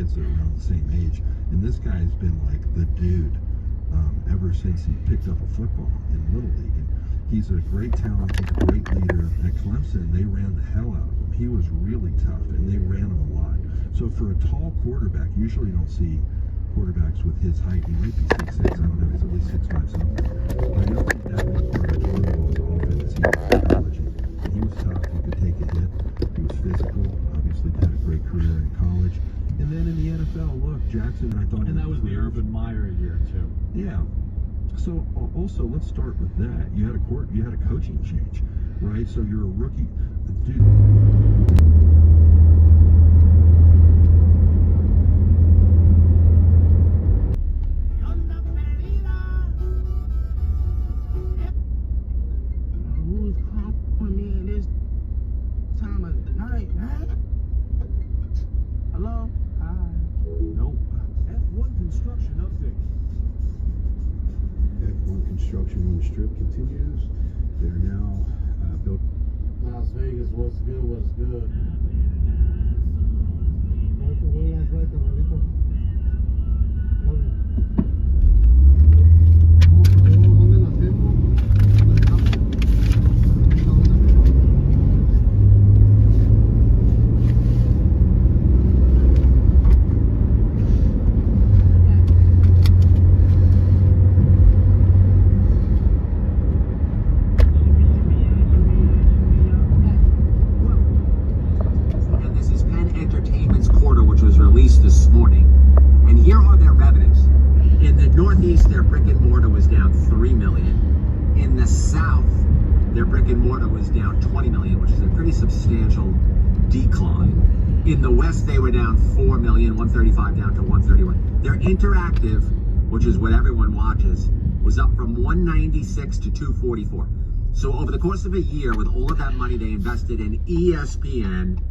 kids that are around the same age. And this guy's been like the dude ever since he picked up a football in Little League. And he's a great talent. He's a great leader. At Clemson, they ran the hell out of him. He was really tough, and they ran him a lot. So for a tall quarterback, usually you don't see quarterbacks with his height. He might be 6'6". I don't know. He's at least 6'5" something. But I don't think that many quarterbacks run the ball as often as he was in college. And he was tough. He could take a hit. He was physical. Obviously had a great career in college. And then in the NFL, look, Jackson, I thought... And that was the Urban Meyer year, too. Yeah. So also, let's start with that. You had a coaching change, right? So you're a rookie. Dude... Construction on the Strip continues. They're now built. Las Vegas, what's good, what's good? This morning, and here are their revenues. In the Northeast, their brick and mortar was down $3 million. In the South, their brick and mortar was down $20 million, which is a pretty substantial decline. In the West, they were down $4 million, 135 down to 131. Their interactive, which is what everyone watches, was up from 196 to 244. So over the course of a year, with all of that money they invested in ESPN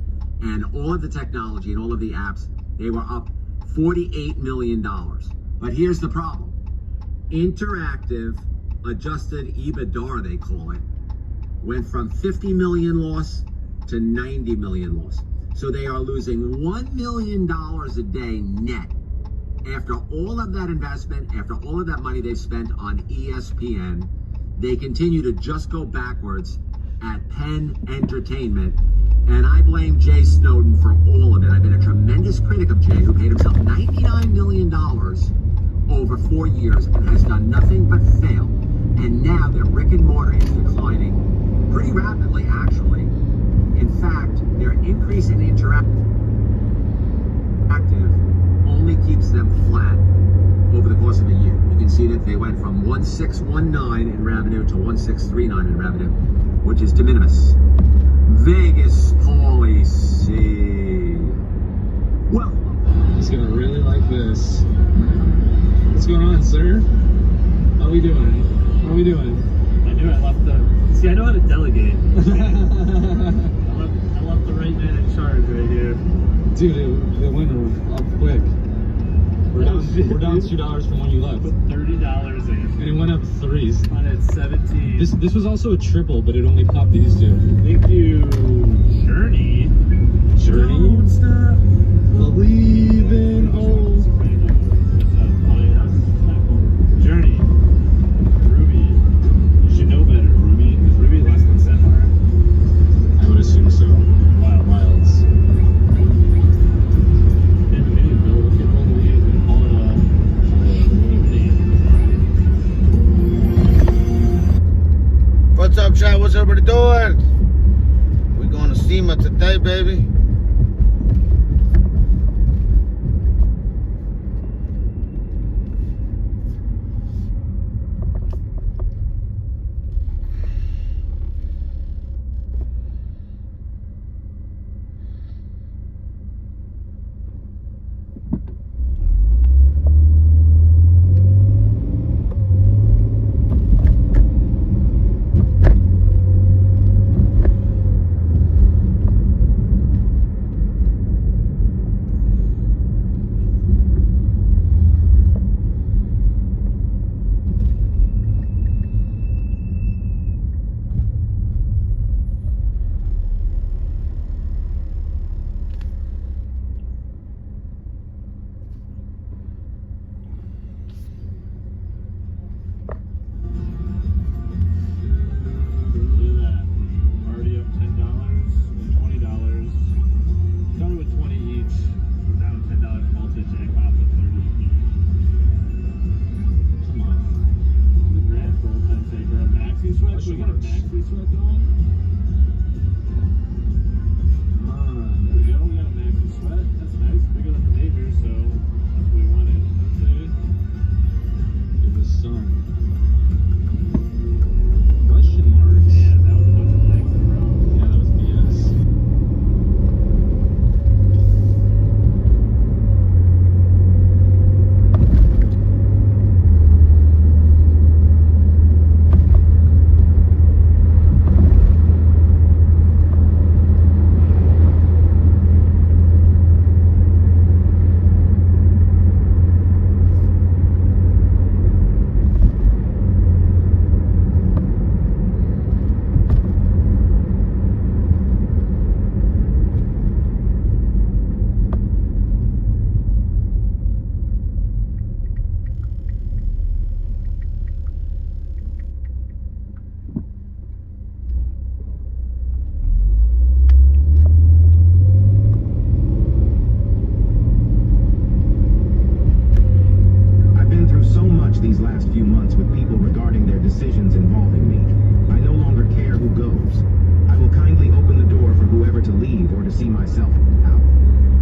and all of the technology and all of the apps, they were up $48 million. But here's the problem. Interactive adjusted EBITDA, they call it, went from 50 million loss to 90 million loss. So they are losing $1 million a day net after all of that investment, after all of that money they've spent on ESPN. They continue to just go backwards at Penn Entertainment. And I blame Jay Snowden for all of it. I've been a tremendous critic of Jay, who paid himself $99 million over 4 years and has done nothing but fail. And now their brick and mortar is declining pretty rapidly, actually. In fact, their increase in interactive only keeps them flat over the course of a year. You can see that they went from 1619 in revenue to 1639 in revenue, which is de minimis. Vegas policy. Well, he's gonna really like this. What's going on, sir? How we doing? How we doing? I knew I left the. See, I know how to delegate. I left the right man in charge right here. Dude, it went up quick. We're down $2 from when you left. Put $30 in. And it went up 3s. On at 17. This was also a triple, but it only popped these two. Thank you, Journey. Journey? Don't stop. Believe in old. Journey. Ruby. You should know better, Ruby. Is Ruby less than Sapphire? I would assume so. Wilds. What's up, chat? What's everybody doing? We're going to SEMA today, baby. maxi sweat going? There we go. We got a maxi sweat. That's nice. Bigger than the major, so that's what we wanted. Okay. Give us some. Question marks. Man, that was a bunch of blanks in a row. Yeah, that was BS. I've been through so much these last few months with people regarding their decisions involving me. I no longer care who goes. I will kindly open the door for whoever to leave or to see myself out.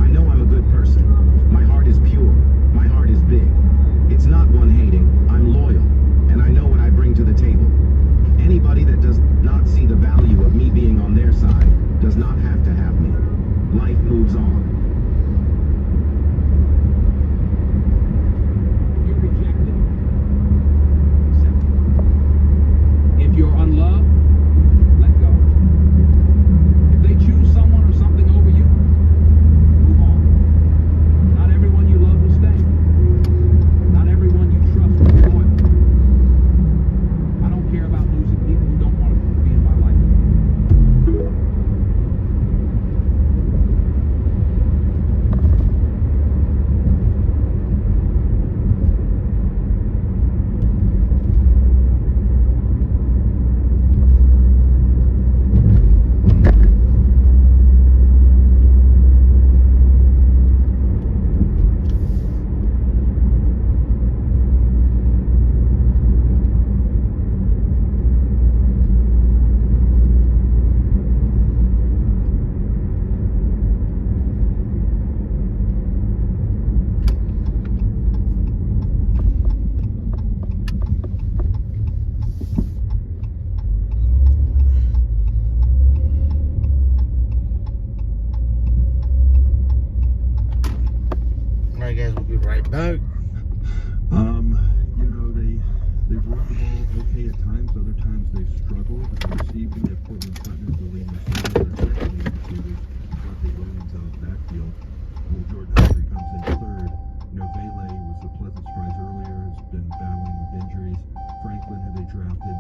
I know I'm a good person. My heart is pure. My heart is big. It's not one hating. I'm loyal. And I know what I bring to the table. Anybody that does not see the value of me being on their side does not have to have me. Life moves on. If you're rejected, accept it. If you're unloved, let go. If they choose someone or something over you, move on. Not everyone you love will stay. Not everyone you trust will be loyal. I don't care about losing people who don't want to be in my life. Alright guys, we'll be right back. You know, they've run the ball okay at times. Other times they've struggled. Receiving at Portland Sutton is the leading receiver. Their second leading receiver, Devontae Williams out of the backfield. Will Jordan Humphrey comes in third. You know, Vele was a pleasant surprise earlier. Has been battling with injuries. Franklin, who they drafted,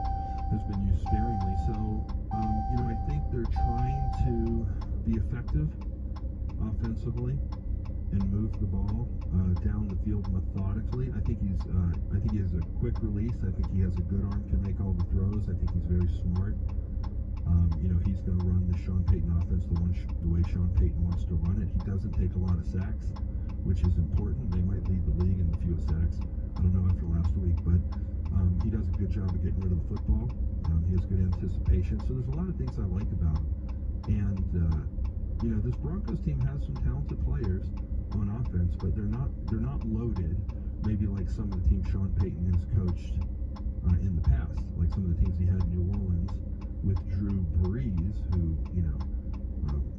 has been used sparingly. So, you know, I think they're trying to be effective offensively and move the ball down the field methodically. I think he has a quick release. I think he has a good arm, can make all the throws. I think he's very smart. You know, he's going to run the Sean Payton offense the way Sean Payton wants to run it. He doesn't take a lot of sacks, which is important. They might lead the league in the fewest sacks. I don't know after last week, but he does a good job of getting rid of the football. He has good anticipation. So there's a lot of things I like about him. And you know, this Broncos team has some talented players on offense, but they're not loaded. Maybe like some of the teams Sean Payton has coached in the past, like some of the teams he had in New Orleans with Drew Brees, who you know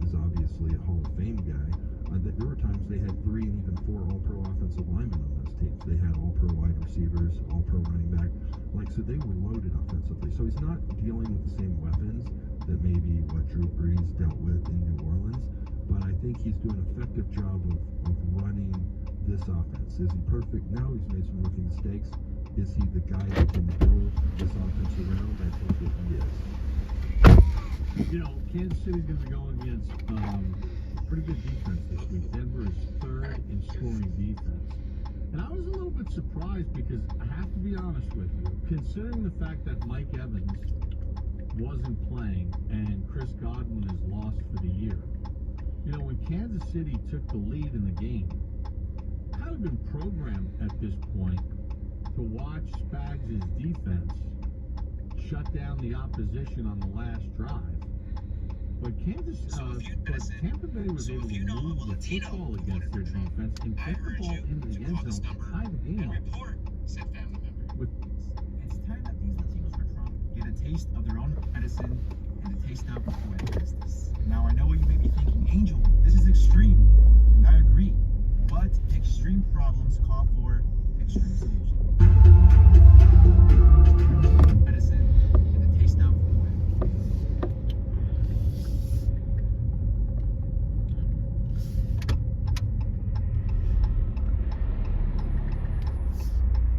is obviously a Hall of Fame guy. There were times they had 3 and even 4 All-Pro offensive linemen on those teams. They had All-Pro wide receivers, All-Pro running back, so they were loaded offensively. So he's not dealing with the same weapons that maybe what Drew Brees dealt with in New Orleans. But I think he's doing an effective job of running this offense. Is he perfect? No, he's made some rookie mistakes. Is he the guy that can build this offense around? I think that he is. You know, Kansas City's going to be going against pretty good defense this week. Denver is third in scoring defense. And I was a little bit surprised because I have to be honest with you, considering the fact that Mike Evans wasn't playing and Chris Godwin is lost for the year. You know, when Kansas City took the lead in the game, I kind of been programmed at this point to watch Spags' defense shut down the opposition on the last drive. But Tampa Bay was able to move the football against their defense and get the ball into the end zone and tie the game up. Said family member. It's time that these Latinos for Trump get a taste of their own medicine and a taste of poetic justice. Now I know what you may be thinking, Angel, this is extreme, and I agree. But extreme problems call for extreme solutions. Medicine and a taste of poetic.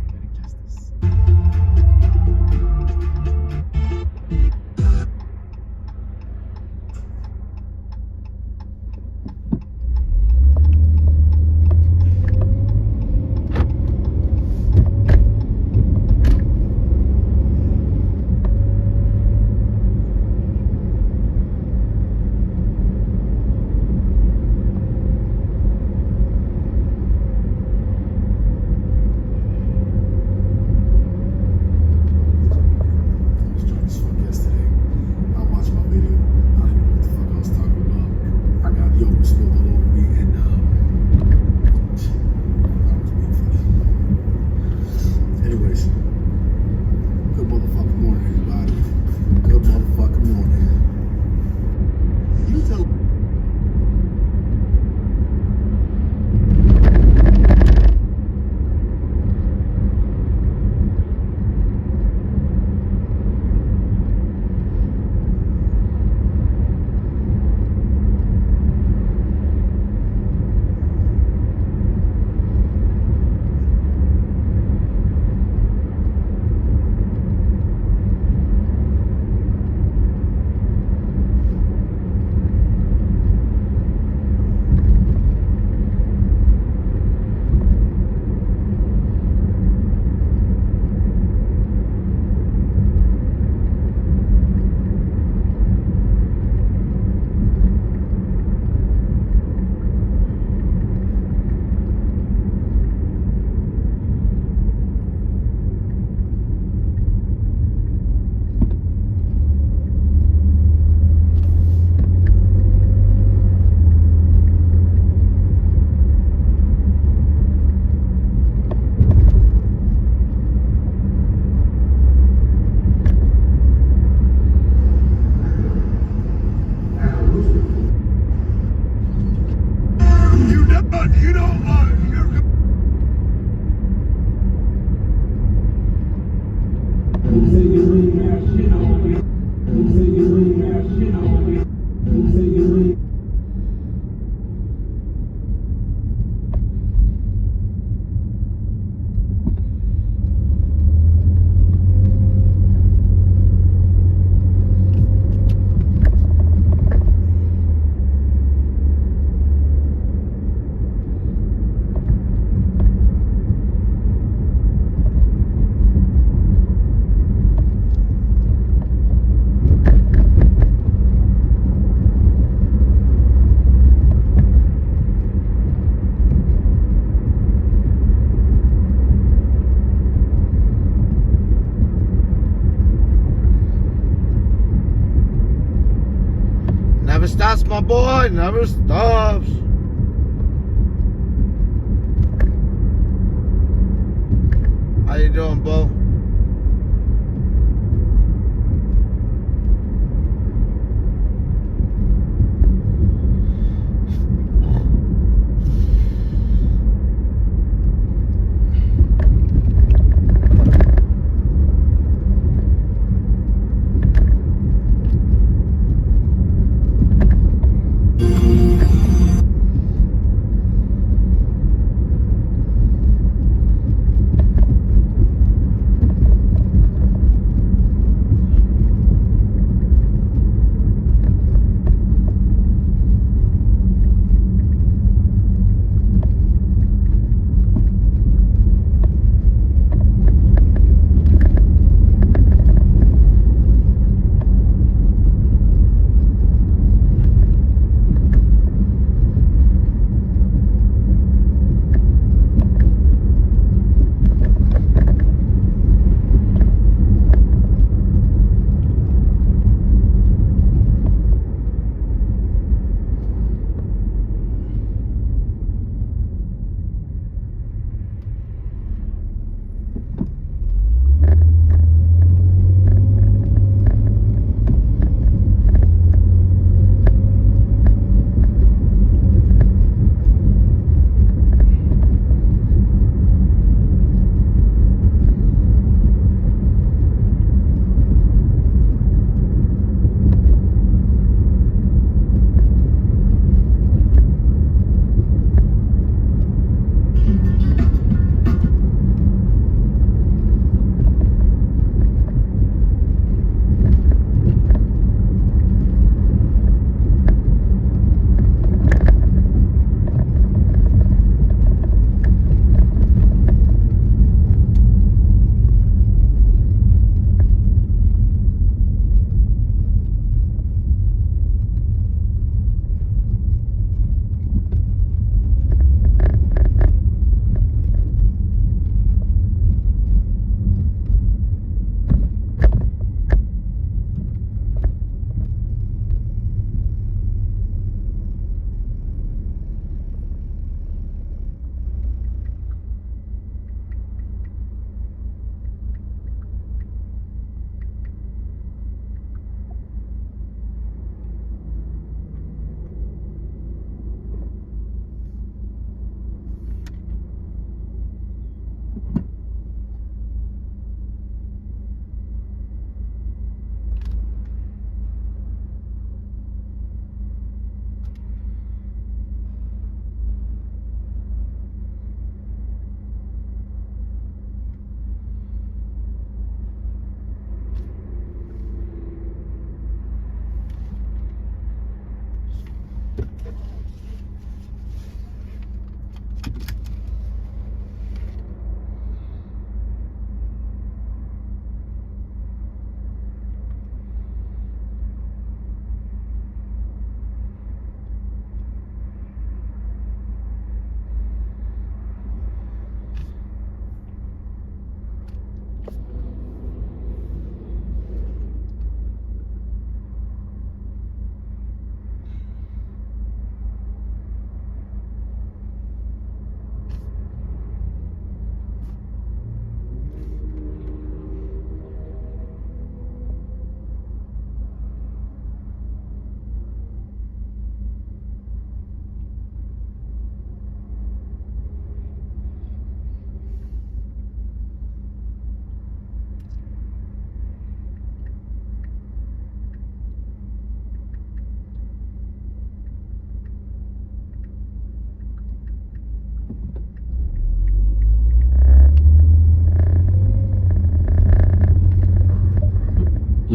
Poetic justice. Never stops, my boy, never stops. How you doing, Bo?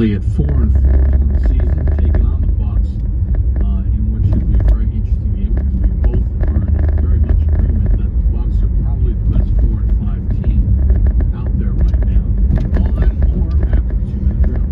currently at 4-4 on the season, taking on the Bucks in what should be a very interesting game because we both are in very much agreement that the Bucks are probably the best 4-5 team out there right now. All that and more after the 2-minute drill.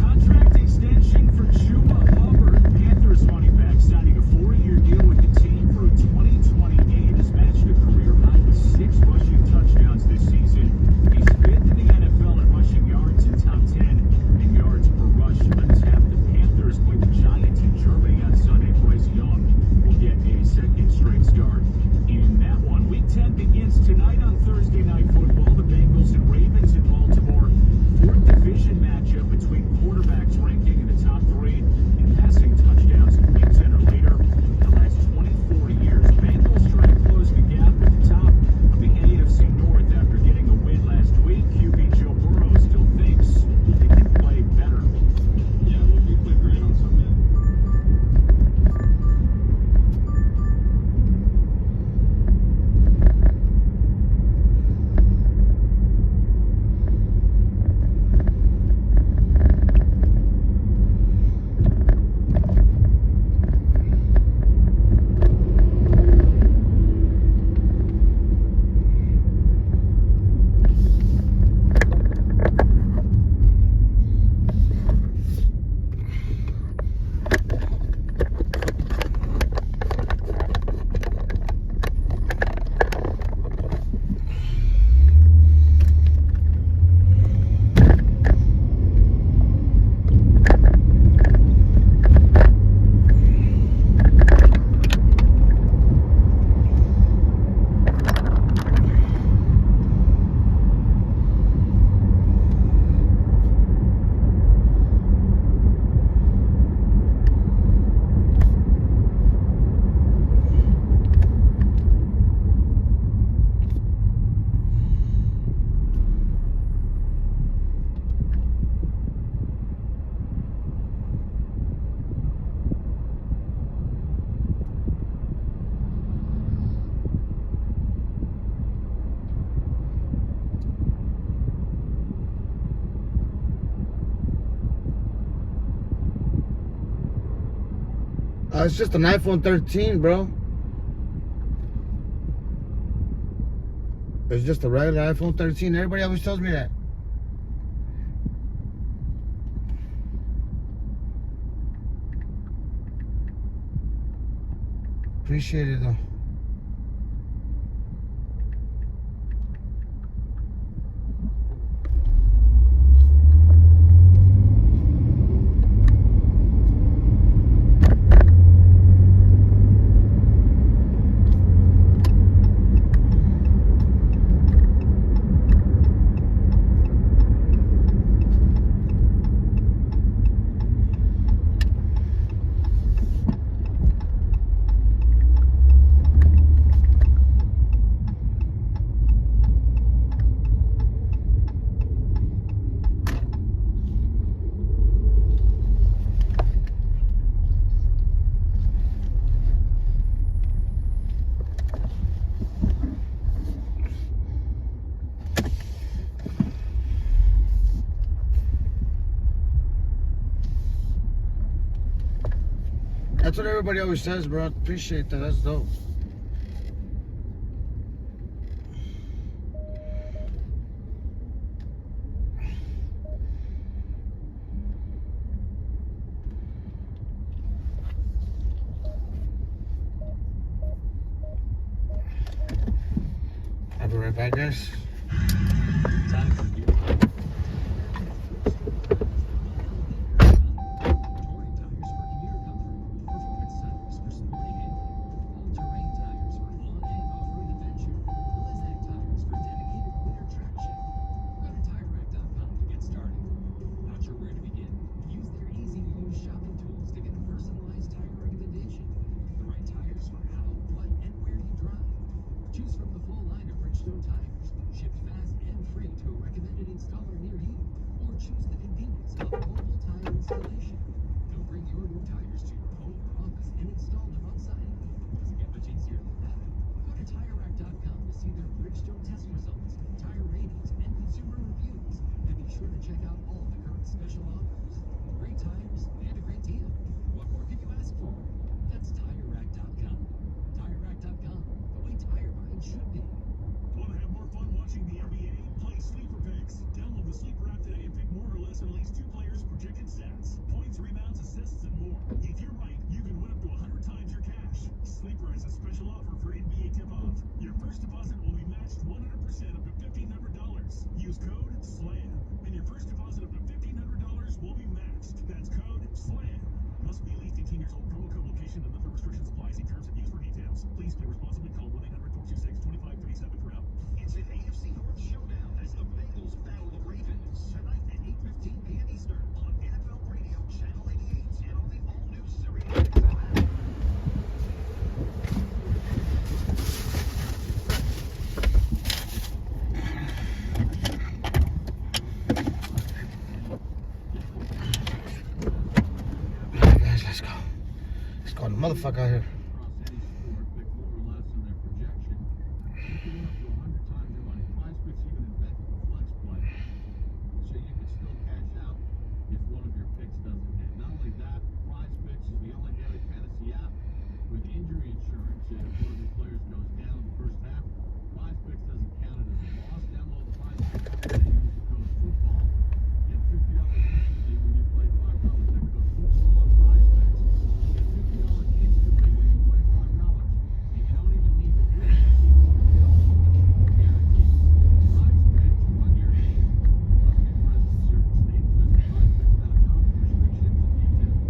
Contract extension for Chuba Hubbard. Panthers running back signing a 4-year deal with the team through 2028. Has matched a career high with 6 rushing touchdowns this season. He's 5th in the NFL in rushing yards and top 10 in yards per rush attempt. The Panthers play the Giants in Germany on Sunday. Bryce Young will get a second straight start in that one. Week 10 begins tonight on Thursday Night Football. The Bengals and Ravens in Baltimore. 4th division matchup between quarterbacks ranking in the top 3 in passing touchdowns in Week 10 or later. The last 24 years, Bengals try to close the gap at the top of the AFC North after getting a win last week. QB Joe Burrow still thinks they can play better. Yeah, well, we played great on Sunday. It's just an iPhone 13, bro. It's just a regular iPhone 13. Everybody always tells me that. Appreciate it, though. That's what everybody always says, bro. I appreciate that. That's dope. I'll be right back, guys. Time for you. Choose from the full line of Bridgestone tires. caught a motherfucker out here. Across any sport, pick more or less in their projection. You can win up to 100 times your money. PrizePicks even invented the flex play, so you can still cash out if one of your picks doesn't hit. Not only that, PrizePicks is the only daily fantasy app with injury insurance. If one of your players goes down in the first half, PrizePicks doesn't count it as a loss. Download the PrizePicks app today and use the code football. Get $50 instantly when you play $5. That code football on PrizePicks. Get $50 instantly when you play $5. And you don't even need to win to see who can get all the money. Guaranteed. PrizePicks run your name. Must be present in certain states. Visit PrizePicks.com for restrictions and details.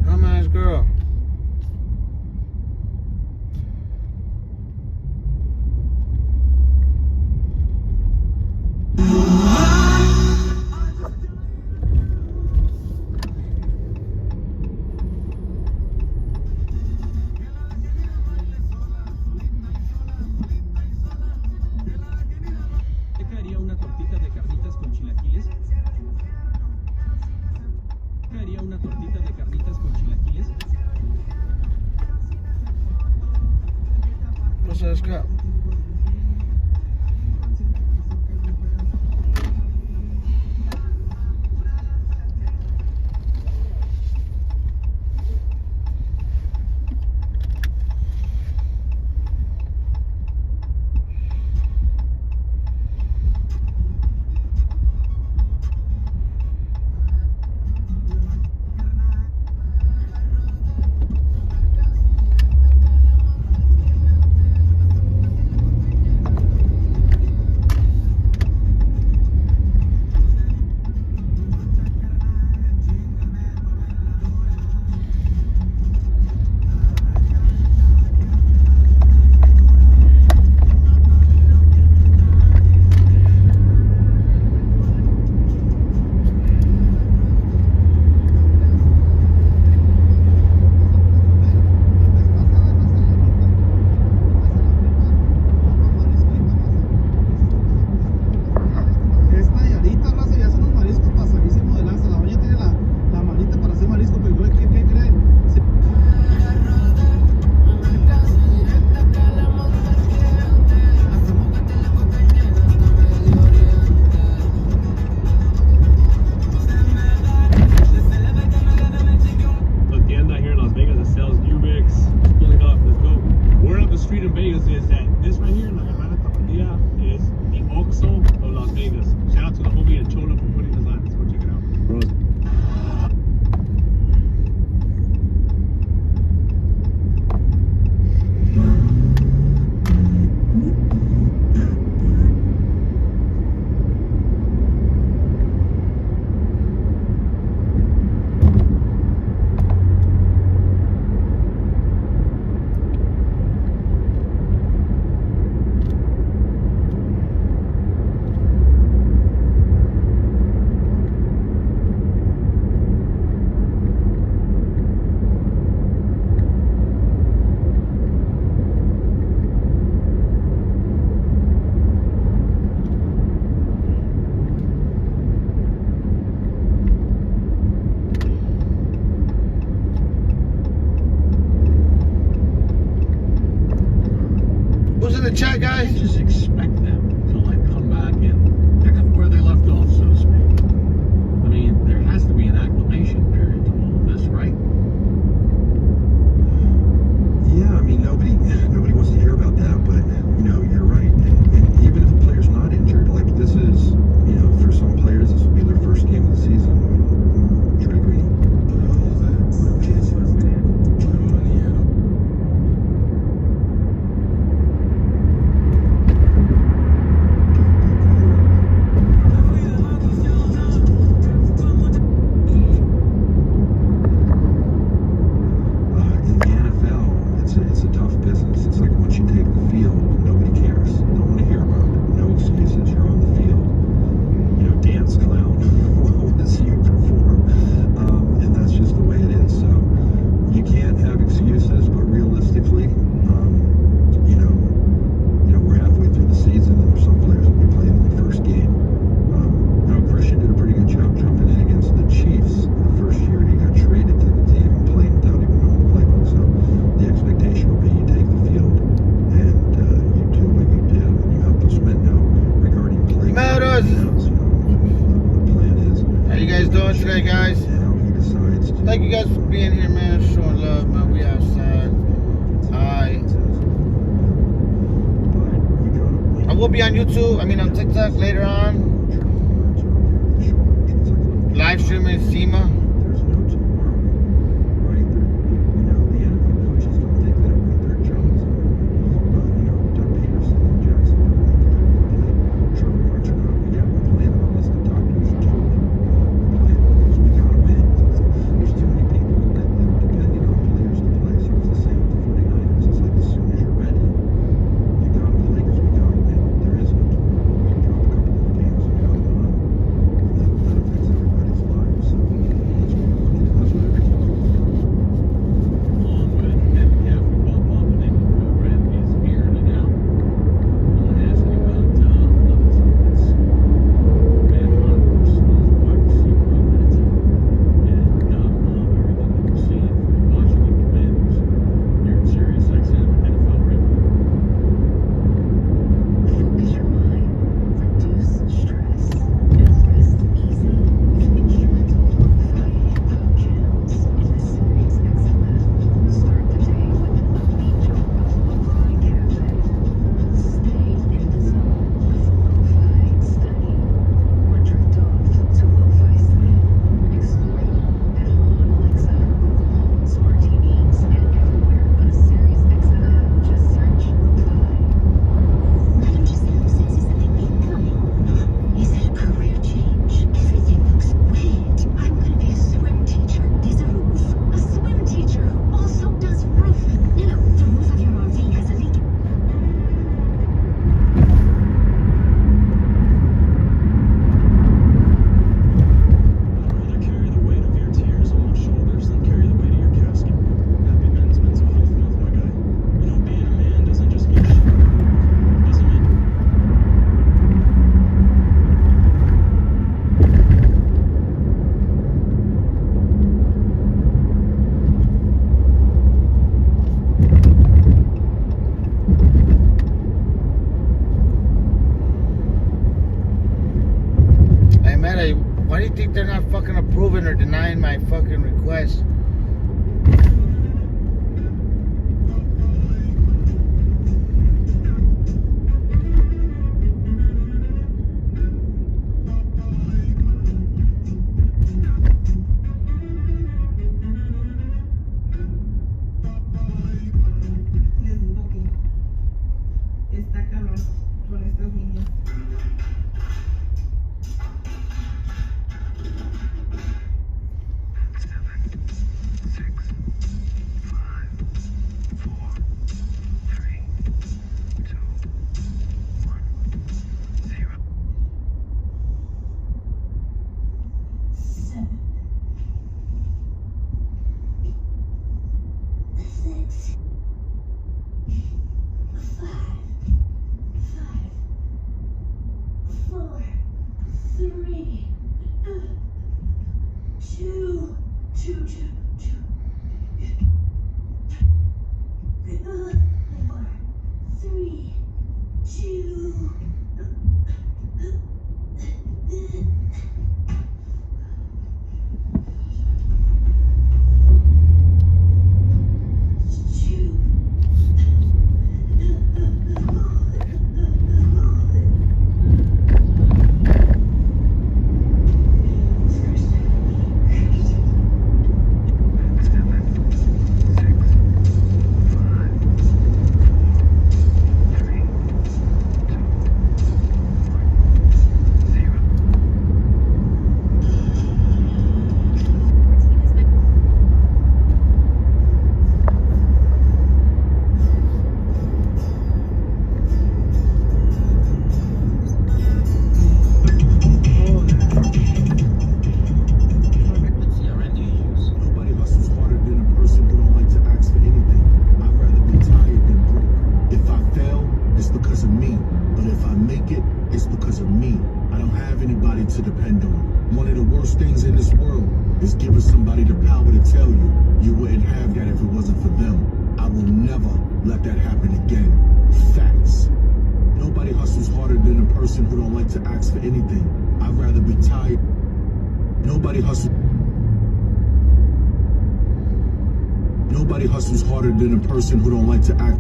Dumbass girl. ¿Te caería una tortita de carnitas con chilaquiles? ¿Caería una tortita de carnitas con chilaquiles? What's that, Scott? guys? can't just expect them to like come back and pick up where they left off, so to speak. I mean, there has to be an acclimation period to all of this, right? Yeah, I mean, nobody wants to hear about that, but you know, you're right. And even if the player's not injured, like this is, you know, for some players, this will be their first game of the season. Trey Green. In the NFL, it's a tough business. It's like once you take the field, nobody cares. Don't want to hear about it. No excuses. You're on the field. You know, dance, clown. Want to see you perform. And that's just the way it is. So you can't have excuses, but realistically, we're halfway through the season, and there's some players will be playing in the first game. Christian did a pretty good job jumping in against the Chiefs the first year he got traded to the team and playing without even knowing the playbook. So the expectation will be you take the field and you do what you do and you help us win. Now, regarding play, the plan is. How you guys doing today, guys? How he decides to. Thank you guys for being here, man. Showing love, man. We outside. I will be on YouTube. I mean, on TikTok later on. Live streaming SEMA. There's no tomorrow, right? The NFL coaches don't think that way. Their jobs are, Doug Peterson and Jacksonville, Trevor Marchionne. Yeah, we're playing them unless the doctors told them. We're playing them because we gotta win. There's too many people that depending on players to play. So it's the same with the 49ers. It's like as soon as you're ready, you gotta play because we gotta win. There is no tomorrow. We drop a couple of games and we gotta win. That affects everybody's lives. So that's what we're looking at. That's what every team's looking at. Along with handicap football Bob program is here and now. I want to ask you about another team that's ran on versus wide receiver on that team. And everything that we're seeing from the Washington Commanders here in Sirius XM NFL Radio. Focus your mind, reduce stress, and rest easy with instrumental lo-fi hip-hop jams in the Sirius XM. Start the day with an upbeat jolt of lo-fi cafe. Stay in the zone with lo-fi study, or drift off to lo-fi sleep. Explore at home on Alexa, Google Home, smart TVs, and everywhere but a Sirius XM. Just search lo-fi. Haven't you seen since there's something big coming? Is it a career change? Everything looks weird. I'm gonna be a swim teacher. There's a roof. A swim teacher who also does roofing. No, the roof of your RV has a leak. I'd rather carry the weight of your tears on my shoulders than carry the weight of your casket. Happy Men's Mental Health Month, my guy. Being a man doesn't just mean shit. Doesn't mean. Hey, man, why do you think they're not fucking approving or denying my fucking request? Está calor con estos niños. me. But if I make it, it's because of me. I don't have anybody to depend on. One of the worst things in this world is giving somebody the power to tell you you wouldn't have that if it wasn't for them. I will never let that happen again. Facts. Nobody hustles harder than a person who don't like to ask for anything. I'd rather be tired. Nobody hustles harder than a person who don't like to act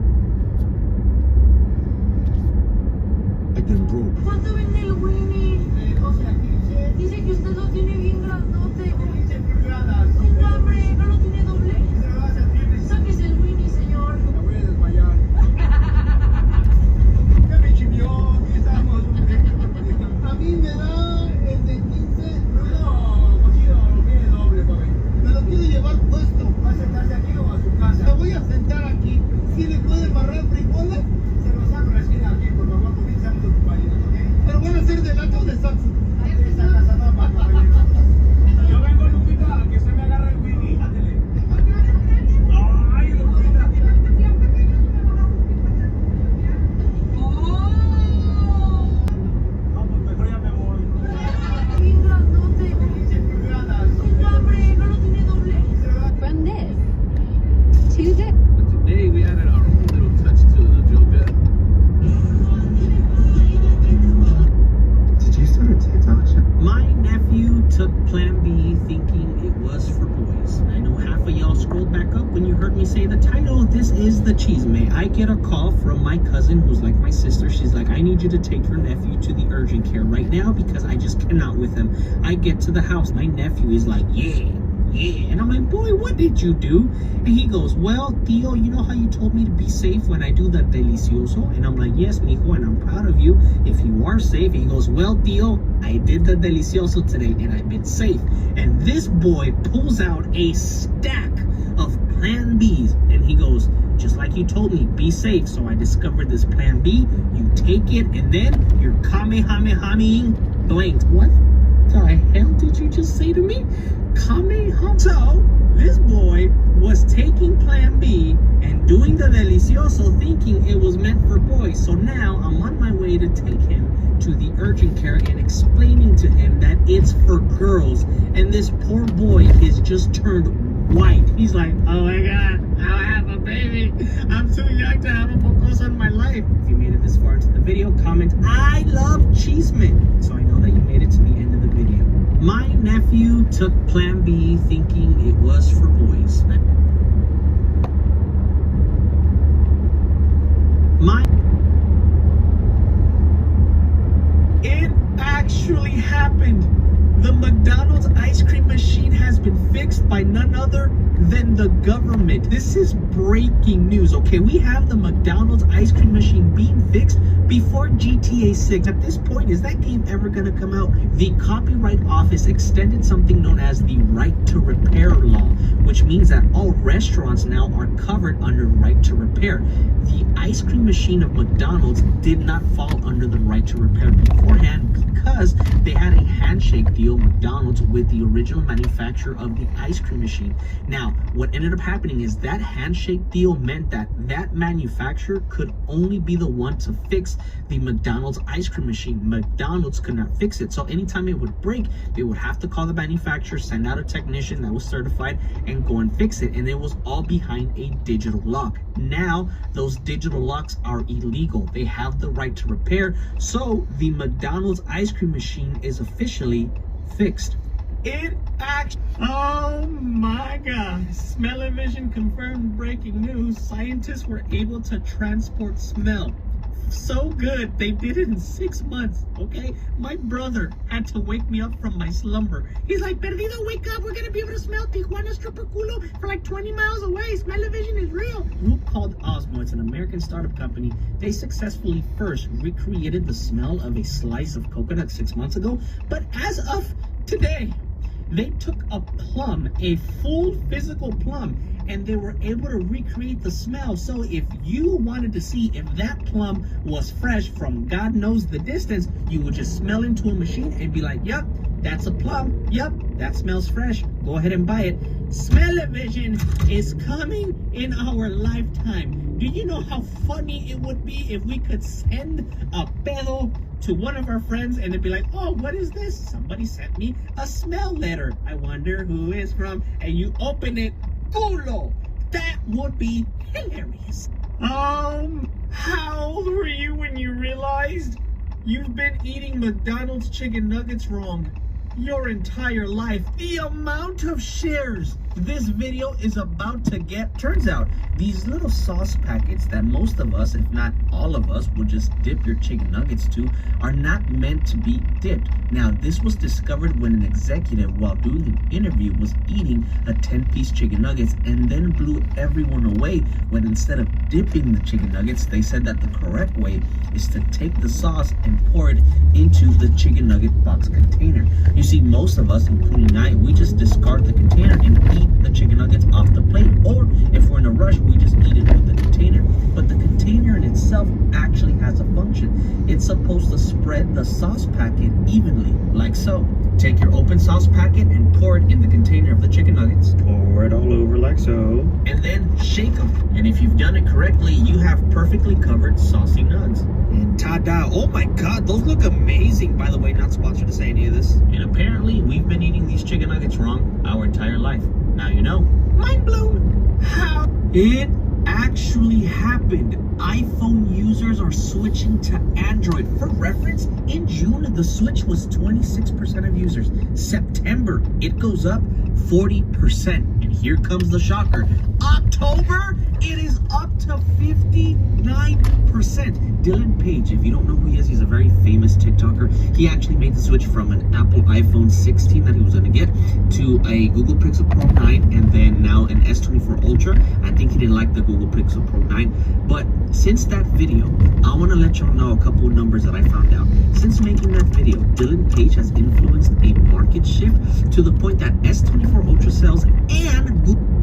like they're broke. ¿Cuánto vende el Winnie? 12 a 15. Dice que usted lo tiene bien grandote. 15 pulgadas. Tengo hambre, no lo tiene doble. Sáquese el Winnie, señor. Me voy a desmayar. ¿Qué me chimió? ¿Qué estamos? A mí me da el de 15. No, cogido, lo tiene doble, papi. Me lo quiero llevar puesto. ¿Va a sentarse aquí o a su casa? Me voy a sentar aquí. ¿Sí le puede barrar frijoles? Se lo saco recién aquí, por favor, porque estamos ocupados, ¿ok? Pero van a ser de lata o de salsa. De salsa, yo vengo, Lupita, a que se me agarre el Winnie. Ándele. Ay, Lupita. No, pues mejor ya me voy. Bien grandote. 15 pulgadas. Tengo hambre, no lo tiene doble. From this to this. But today we added our own little touch to the joke. Did you start a TikTok channel? My nephew took Plan B thinking it was for boys. I know half of y'all scrolled back up when you heard me say the title. This is the Chisme. I get a call from my cousin who's like my sister. She's like, I need you to take your nephew to the urgent care right now because I just cannot with him. I get to the house. My nephew is like, yeah. And I'm like, boy, what did you do? And he goes, well, Tio, you know how you told me to be safe when I do the delicioso? And I'm like, yes, mijo, and I'm proud of you if you are safe. And he goes, well, Tio, I did the delicioso today and I've been safe. And this boy pulls out a stack of Plan Bs and he goes, just like you told me, be safe. So I discovered this Plan B. You take it and then you're kamehamehaing blanked. What the hell did you just say to me? Kamehameha. So this boy was taking Plan B and doing the delicioso thinking it was meant for boys. So now I'm on my way to take him to the urgent care and explaining to him that it's for girls. And this poor boy has just turned white. He's like, oh my God, I'll have a baby. I'm too young to have a mocoso in my life. If you made it this far into the video, comment, I love Cheeseman. So I know that you made it to the end of the video. My nephew took Plan B thinking it was for boys. It actually happened. The McDonald's ice cream machine has been fixed by none other than the government. This is breaking news, okay? We have the McDonald's ice cream machine being fixed before GTA 6. At this point, is that game ever gonna come out? The Copyright Office extended something known as the Right to Repair law, which means that all restaurants now are covered under Right to Repair. The ice cream machine of McDonald's did not fall under the Right to Repair beforehand because they had a handshake deal, McDonald's, with the original manufacturer of the ice cream machine. Now, what ended up happening is that handshake deal meant that that manufacturer could only be the one to fix the McDonald's ice cream machine. McDonald's could not fix it. So anytime it would break, they would have to call the manufacturer, send out a technician that was certified, and go and fix it. And it was all behind a digital lock. Now, those digital locks are illegal. They have the right to repair. So the McDonald's ice cream machine is officially fixed. It actually, oh my God, Smell-O-Vision confirmed breaking news. Scientists were able to transport smell. So good, they did it in 6 months, okay? My brother had to wake me up from my slumber. He's like, Perdido, wake up, we're gonna be able to smell Tijuana stripper culo for like 20 miles away. Smell-O-Vision is real. A group called Osmo, it's an American startup company. They successfully first recreated the smell of a slice of coconut 6 months ago, but as of today, they took a plum, a full physical plum, and they were able to recreate the smell. So if you wanted to see if that plum was fresh from God knows the distance, you would just smell into a machine and be like, yep, that's a plum. Yep, that smells fresh. Go ahead and buy it. Smell-O-Vision is coming in our lifetime. Do you know how funny it would be if we could send a pedo to one of our friends and it'd be like, oh, what is this? Somebody sent me a smell letter. I wonder who it's from. And you open it, culo. That would be hilarious. How old were you when you realized you've been eating McDonald's chicken nuggets wrong your entire life? The amount of shares this video is about to get. Turns out these little sauce packets that most of us, if not all of us, would just dip your chicken nuggets to are not meant to be dipped. Now, this was discovered when an executive, while doing an interview, was eating a 10-piece chicken nuggets and then blew everyone away when instead of dipping the chicken nuggets, they said that the correct way is to take the sauce and pour it into the chicken nugget box container. You see, most of us, including I, we just discard the container and eat the chicken nuggets off the plate. Or if we're in a rush, we just eat it with the container. But the container in itself actually has a function. It's supposed to spread the sauce packet evenly, like so. Take your open sauce packet and pour it in the container of the chicken nuggets. Pour it all over like so. And then shake them. And if you've done it correctly, you have perfectly covered saucy nugs. And ta-da! Oh my god, those look amazing. By the way, not sponsored to say any of this. And apparently, we've been eating these chicken nuggets wrong our entire life. Now you know. Mind blown! How it actually happened. iPhone users are switching to Android. For reference, in June, the switch was 26% of users. September, it goes up 40%. And here comes the shocker. October, it is up to 59%. Dylan Page, if you don't know who he is, he's a very famous TikToker. He actually made the switch from an Apple iPhone 16 that he was going to get to a Google Pixel Pro 9 and then now an S24 Ultra. I think he didn't like the Google Pixel Pro 9. But since that video, I want to let y'all know a couple of numbers that I found out. Since making that video, Dylan Page has influenced a market shift to the point that S24 Ultra sales and Google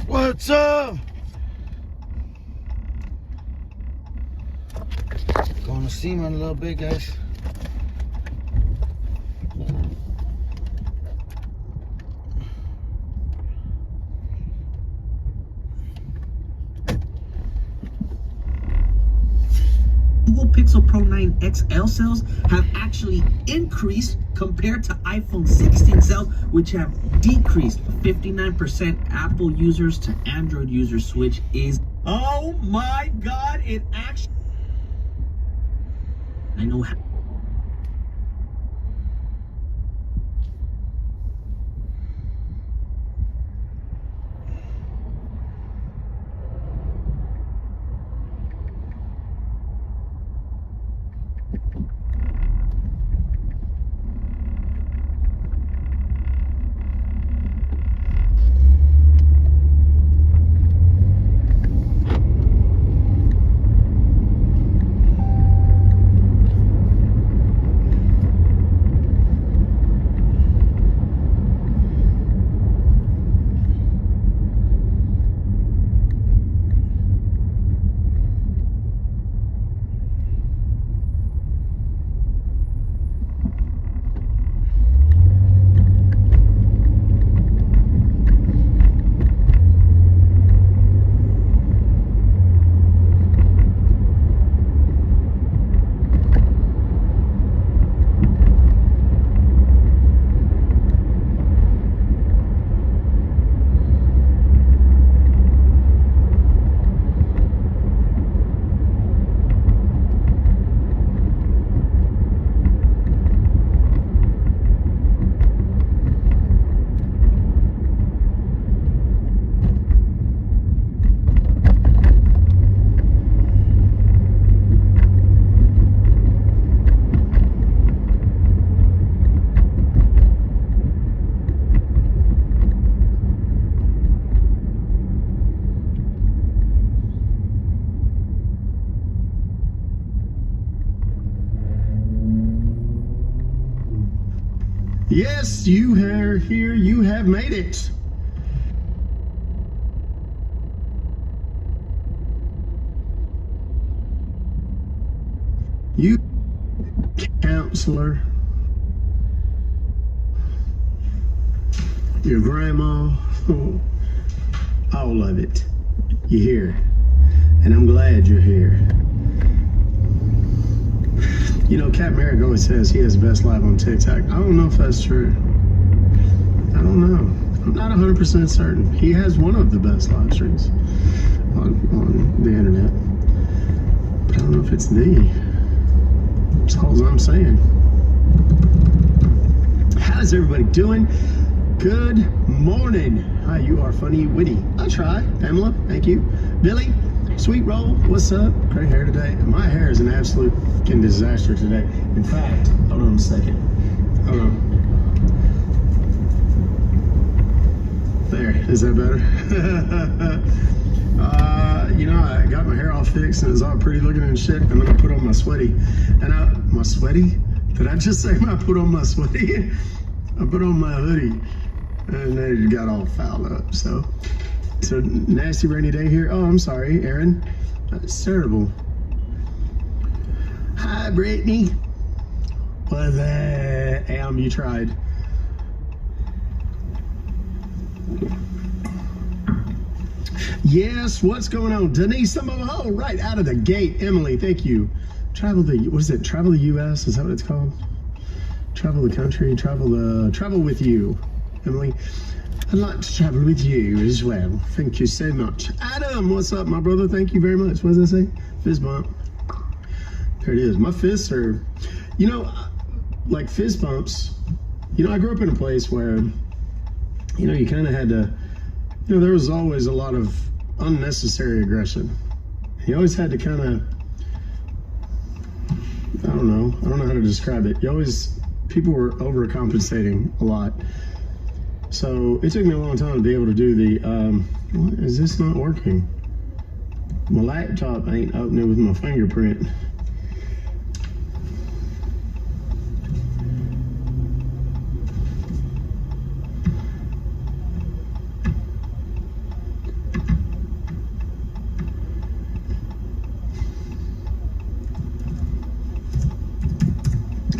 What's up? Going to SEMA in a little bit, guys. Google Pixel Pro 9 XL sales have actually increased compared to iPhone 16 sales, which have decreased. 59% Apple users to Android users switch is, oh my god, it actually, I know how. Yes, you are here. You have made it. You, counselor, your grandma, all of it. You're here. And I'm glad you're here. You know, Cap Merrick always says he has the best live on TikTok. I don't know if that's true. I don't know. I'm not 100% certain. He has one of the best live streams on the internet. But I don't know if it's the. That's all I'm saying. How's everybody doing? Good morning. Hi, you are funny, witty. I try. Pamela, thank you. Billy, Sweet Roll, what's up? Great hair today. My hair is an absolute fucking disaster today. In fact, hold on a second. Hold on. There, is that better? You know, I got my hair all fixed and it was all pretty looking and shit, and then I put on my sweaty. And my sweaty? Did I just say I put on my sweaty? I put on my hoodie, and then it got all fouled up. So nasty rainy day here. Oh, I'm sorry, Aaron. That's terrible. Hi, Brittany. What's that? You tried. Yes, what's going on? Denise, oh, right out of the gate. Emily, thank you. Travel the U.S.? Is that what it's called? Travel the country, travel with you. Emily, I'd like to travel with you as well. Thank you so much. Adam, what's up, my brother? Thank you very much. What does that say? Fist bump. There it is. My fists are, you know, like fist bumps. You know, I grew up in a place where, you know, you kind of had to, you know, there was always a lot of unnecessary aggression. You always had to kind of, I don't know how to describe it. People were overcompensating a lot. So it took me a long time to be able to do the, what, is this not working? My laptop ain't opening with my fingerprint.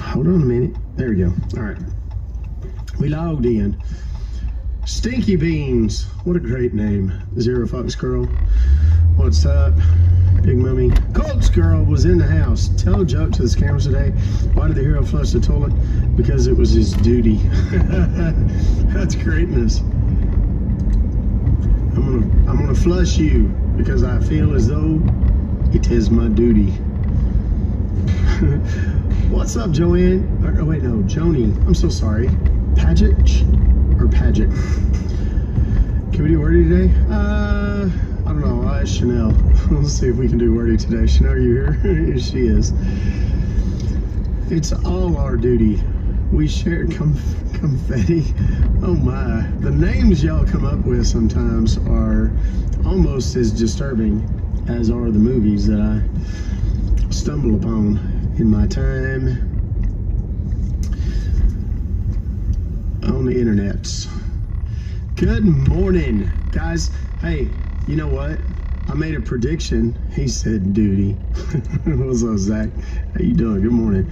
Hold on a minute. There we go. All right. We logged in. Stinky Beans. What a great name. Zero Fox Girl. What's up? Big Mummy. Colts Girl was in the house. Tell a joke to the cameras today. Why did the hero flush the toilet? Because it was his duty. That's greatness. I'm gonna flush you because I feel as though it is my duty. What's up, Joanne? Oh, wait, no, Joni. I'm so sorry. Paget or Paget? Can we do wordy today? I don't know. I'll ask Chanel. Let's see if we can do wordy today. Chanel, are you here? She is. It's all our duty. We share confetti. Oh my. The names y'all come up with sometimes are almost as disturbing as are the movies that I stumble upon in my time on the internets. Good morning, guys. Hey, you know what? I made a prediction. He said duty. What's up, Zach? How you doing? Good morning.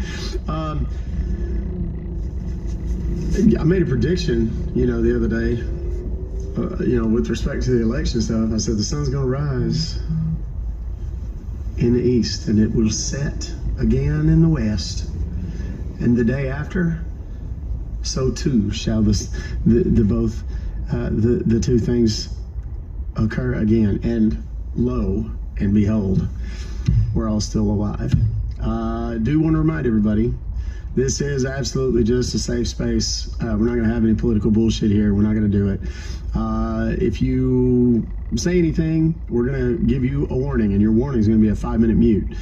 I made a prediction, you know, the other day, you know, with respect to the election stuff. I said the sun's going to rise in the east and it will set again in the west, and the day after, so too shall the two things occur again. And lo and behold, we're all still alive. I do want to remind everybody, this is absolutely just a safe space. We're not going to have any political bullshit here. We're not going to do it. If you say anything, we're going to give you a warning, and your warning is going to be a 5-minute mute.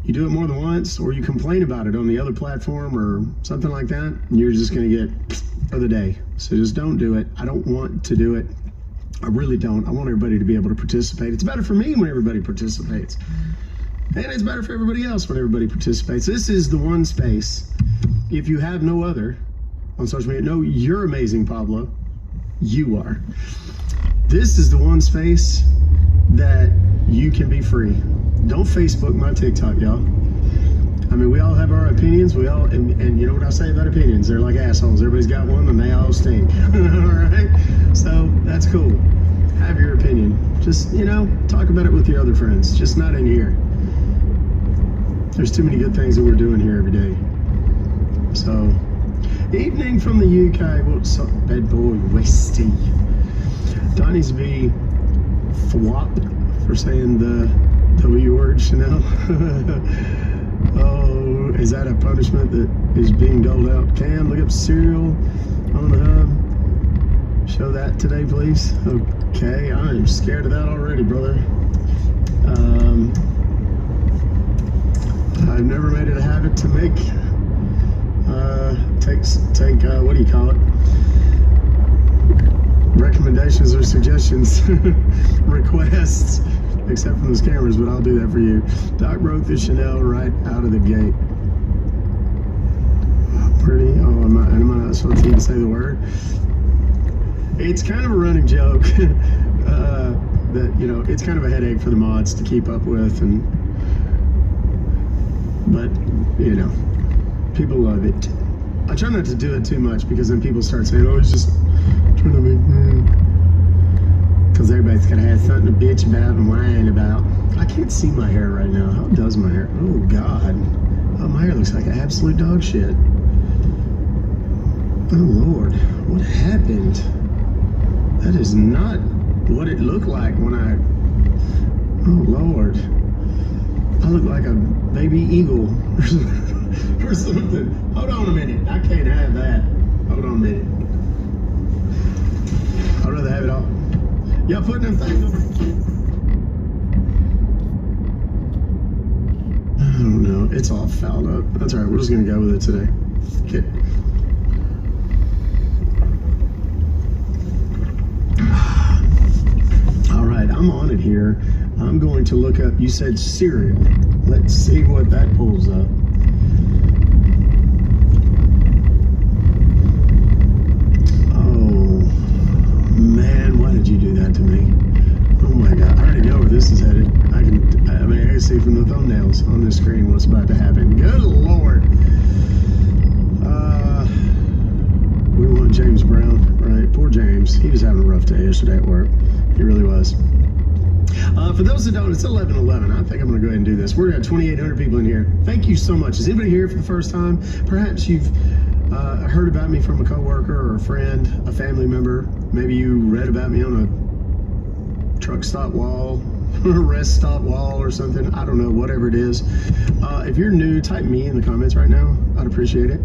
You do it more than once, or you complain about it on the other platform or something like that, you're just going to get for the day. So just don't do it. I don't want to do it. I really don't. I want everybody to be able to participate. It's better for me when everybody participates. And it's better for everybody else when everybody participates. This is the one space, if you have no other, on social media. No, you're amazing, Pablo. You are. This is the one space that you can be free. Don't Facebook my TikTok, y'all. I mean, we all have our opinions. We all, and you know what I say about opinions? They're like assholes. Everybody's got one and they all stink. All right? So that's cool. Have your opinion. Just, you know, talk about it with your other friends. Just not in here. There's too many good things that we're doing here every day. So, evening from the UK. What's up, bad boy, Westy? Donnie's be flop for saying the W word, Chanel. Oh, is that a punishment that is being doled out? Cam, look up cereal on the hub. Show that today, please. Okay, I'm scared of that already, brother. I've never made it a habit to make, take what do you call it? Recommendations or suggestions, requests, except from those cameras, but I'll do that for you. Doc wrote the Chanel right out of the gate. Pretty, oh, am I not supposed to even say the word? It's kind of a running joke that, you know, it's kind of a headache for the mods to keep up with, but, you know, people love it. I try not to do it too much because then people start saying, oh, he's just trying to make me. Because everybody's got to have something to bitch about and whine about. I can't see my hair right now. How does my hair? Oh, God. Oh, my hair looks like absolute dog shit. Oh, Lord. What happened? That is not what it looked like when I... Oh, Lord. I look like a baby eagle or something. Hold on a minute. I can't have that. Hold on a minute. I'd rather have it all. Y'all putting them things over. I don't know. It's all fouled up. That's all right. We're just going to go with it today. Okay. All right. I'm on it here. I'm going to look up, you said cereal. Let's see what that pulls up. Oh, man, why did you do that to me? Oh my God, I already know where this is headed. I can see from the thumbnails on this screen what's about to happen. Good Lord. We want James Brown, right? Poor James. He was having a rough day yesterday at work. He really was. For those that don't, it's 11:11. I think I'm going to go ahead and do this. We're going to have 2,800 people in here. Thank you so much. Is anybody here for the first time? Perhaps you've heard about me from a coworker or a friend, a family member. Maybe you read about me on a truck stop wall, a rest stop wall or something. I don't know, whatever it is. If you're new, type me in the comments right now. I'd appreciate it.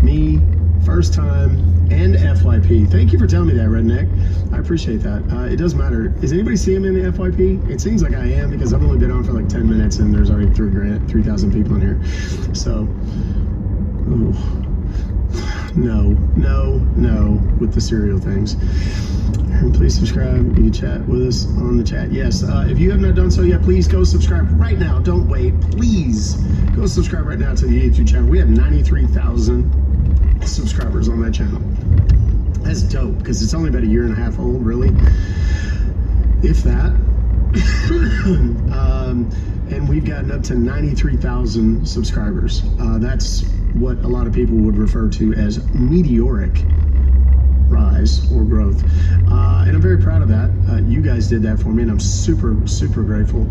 Me, first time, and FYP. Thank you for telling me that, Redneck. I appreciate that. It does matter. Is anybody seeing me in the FYP? It seems like I am because I've only been on for like 10 minutes and there's already 3,000 people in here. So, ooh. No, with the cereal things. And please subscribe. You can chat with us on the chat. Yes, if you have not done so yet, please go subscribe right now. Don't wait. Please go subscribe right now to the YouTube channel. We have 93,000 subscribers on that channel. That's dope because it's only about a year and a half old, really, if that. And we've gotten up to 93,000 subscribers. That's what a lot of people would refer to as meteoric rise or growth. And I'm very proud of that. You guys did that for me, and I'm super, super grateful.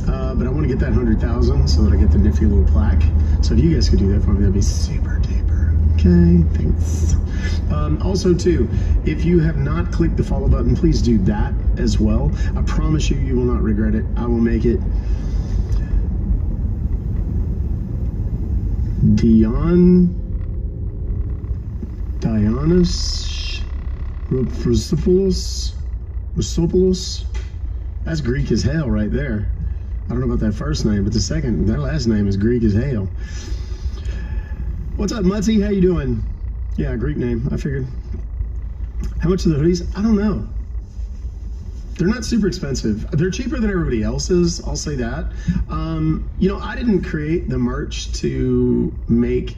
But I want to get that 100,000 so that I get the nifty little plaque. So if you guys could do that for me, that'd be super duper. Okay, thanks. Also, too, if you have not clicked the follow button, please do that as well. I promise you, you will not regret it. I will make it. Dionysus Rosopoulos. That's Greek as hell right there. I don't know about that first name, but that last name is Greek as hell. What's up, Mutzy? How you doing? Yeah, Greek name, I figured. How much are the hoodies? I don't know. They're not super expensive. They're cheaper than everybody else's, I'll say that. You know, I didn't create the merch to make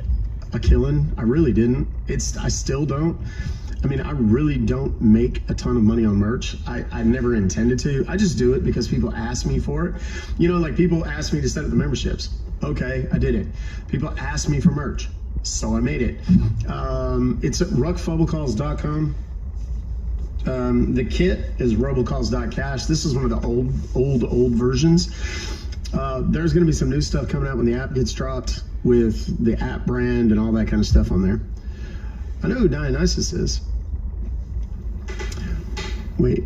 a killing. I really didn't. I still don't. I mean, I really don't make a ton of money on merch. I never intended to. I just do it because people ask me for it. You know, like people ask me to set up the memberships. Okay, I did it. People asked me for merch, so I made it. It's at ruckphobocalls.com. The kit is robocalls.cash. This is one of the old versions. There's going to be some new stuff coming out when the app gets dropped with the app brand and all that kind of stuff on there. I know who Dionysus is. Wait.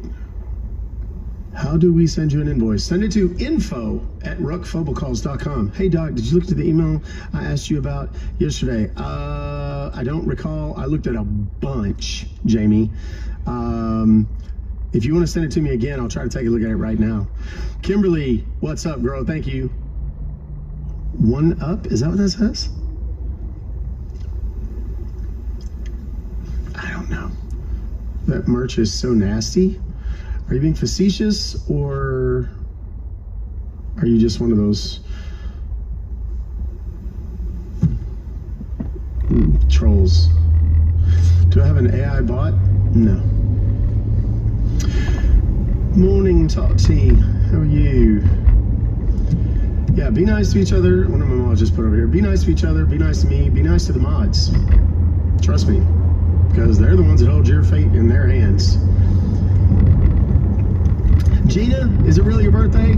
How do we send you an invoice? Send it to info@ruckphobocalls.com. Hey, Doc, did you look at the email I asked you about yesterday? I don't recall. I looked at a bunch, Jamie. If you want to send it to me again, I'll try to take a look at it right now. Kimberly, what's up, girl? Thank you. One up? Is that what that says? I don't know. That merch is so nasty. Are you being facetious, or are you just one of those trolls? Do I have an AI bot? No. Morning, Toti. How are you? Yeah, be nice to each other. One of my mods just put over here. Be nice to each other. Be nice to me. Be nice to the mods. Trust me, because they're the ones that hold your fate in their hands. Gina, is it really your birthday?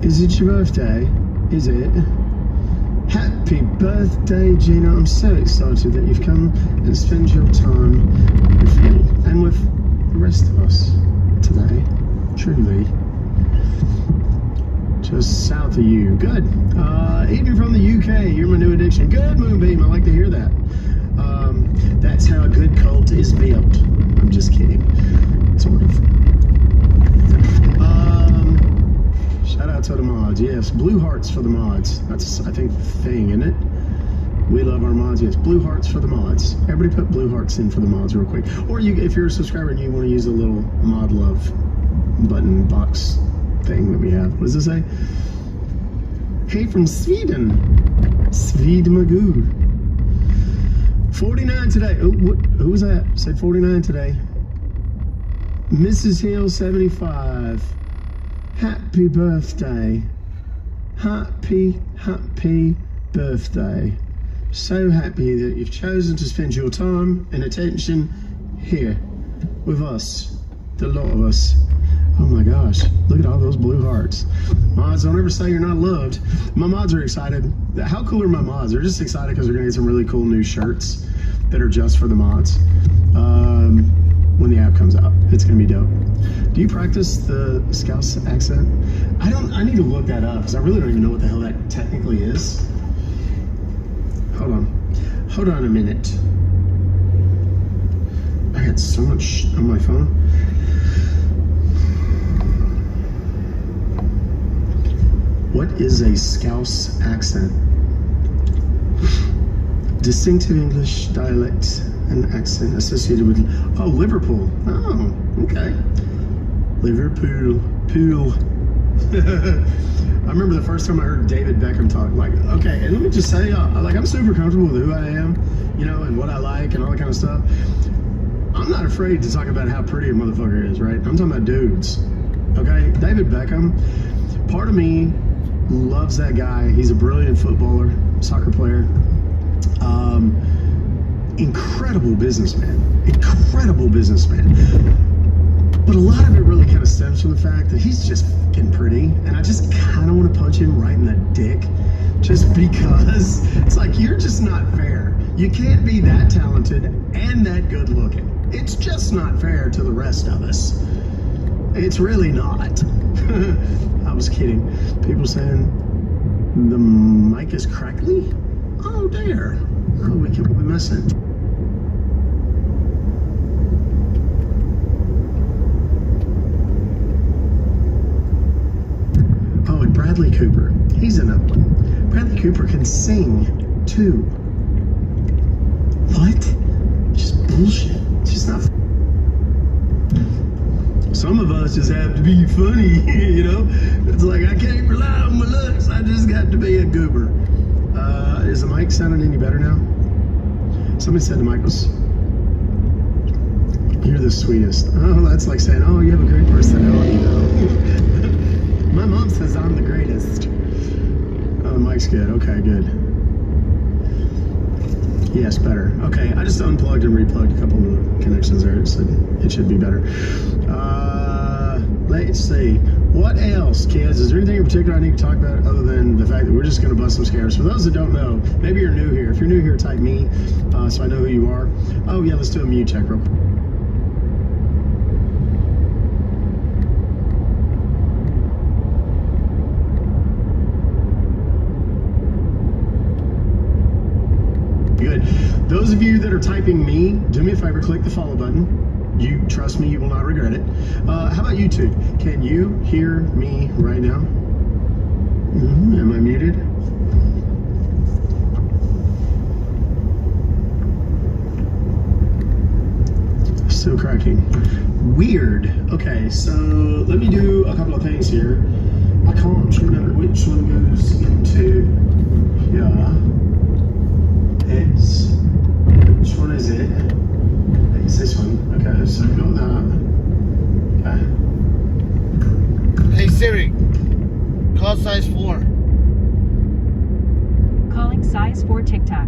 Is it your birthday? Is it? Happy birthday, Gina. I'm so excited that you've come and spent your time with me and with the rest of us today. Truly. Just south of you. Good. Even from the UK, you're my new addiction. Good, Moonbeam. I like to hear that. That's how a good cult is built. I'm just kidding. Sort of. Shout out to the mods. Yes, blue hearts for the mods. That's, I think, the thing, isn't it? We love our mods. Yes, blue hearts for the mods. Everybody put blue hearts in for the mods real quick. Or you, if you're a subscriber and you want to use a little mod love button box thing that we have. What does it say? Hey, from Sweden. Svidmagoo. 49 today. Oh, who was that? Said 49 today. Mrs. Hill 75. Happy birthday. Happy birthday. So happy that you've chosen to spend your time and attention here with us, the lot of us. Oh my gosh, look at all those blue hearts. Mods, don't ever say you're not loved. My mods are excited. How cool are my mods? They're just excited because they're gonna get some really cool new shirts that are just for the mods. When the app comes out, it's gonna be dope. Do you practice the Scouse accent? I need to look that up because I really don't even know what the hell that technically is. Hold on a minute. I got so much on my phone. What is a Scouse accent? Distinctive English dialect and accent associated with, oh, Liverpool. Oh, okay. Liverpool. Pool. I remember the first time I heard David Beckham talk, like, okay, and let me just say, like, I'm super comfortable with who I am, you know, and what I like and all that kind of stuff. I'm not afraid to talk about how pretty a motherfucker is, right? I'm talking about dudes, okay? David Beckham, part of me loves that guy. He's a brilliant footballer, soccer player. Incredible businessman. But a lot of it really kind of stems from the fact that he's just fucking pretty, and I just kind of want to punch him right in the dick, just because it's like, you're just not fair. You can't be that talented and that good looking. It's just not fair to the rest of us. It's really not. I was kidding. People saying the mic is crackly? Oh, dear. Oh, we could be missing. Oh, and Bradley Cooper. He's another one. Bradley Cooper can sing, too. What? Just bullshit. It's just not. Some of us just have to be funny, you know? It's like, I can't rely on my looks. I just got to be a goober. Is the mic sounding any better now? Somebody said the mic was... You're the sweetest. Oh, that's like saying, oh, you have a great personality, though. My mom says I'm the greatest. Oh, the mic's good. Okay, good. Yes, better. Okay, I just unplugged and replugged a couple of the connections there, so it should be better. Let's see. What else, kids? Is there anything in particular I need to talk about other than the fact that we're just going to bust some scares? For those that don't know, maybe you're new here. If you're new here, type me so I know who you are. Oh, yeah, let's do a mute check real quick. Good. Those of you that are typing me, do me a favor, click the follow button. You trust me, you will not regret it. How about YouTube? Can you hear me right now? Am I muted? Still cracking. Weird. Okay, so let me do a couple of things here. I can't remember which one goes into here. Which one is it? It's this one. Okay, so we got that. Okay. Hey Siri, call size 4. Calling size 4 TikTok.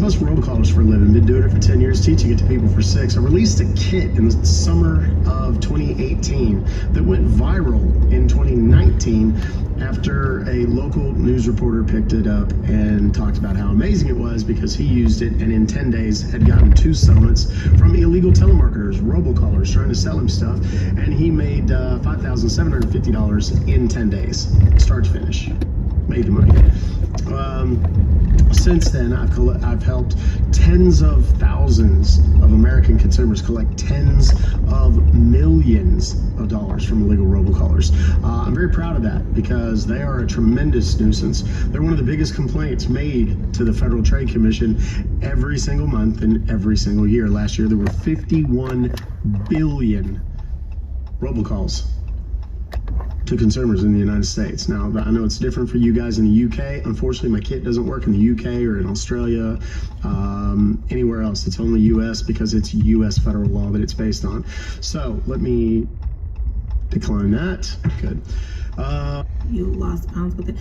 Most robocallers for a living, been doing it for 10 years, teaching it to people for 6. I released a kit in the summer of 2018 that went viral in 2019 after a local news reporter picked it up and talked about how amazing it was because he used it and in 10 days had gotten 2 settlements from illegal telemarketers, robocallers trying to sell him stuff, and he made $5,750 in 10 days, start to finish. Made the money. Since then, I've helped tens of thousands of American consumers collect tens of millions of dollars from illegal robocallers. I'm very proud of that because they are a tremendous nuisance. They're one of the biggest complaints made to the Federal Trade Commission every single month and every single year. Last year, there were 51 billion robocalls to consumers in the United States. Now, I know it's different for you guys in the UK. Unfortunately, my kit doesn't work in the UK or in Australia, anywhere else. It's only US because it's US federal law that it's based on. So let me decline that. Good. You lost pounds with it.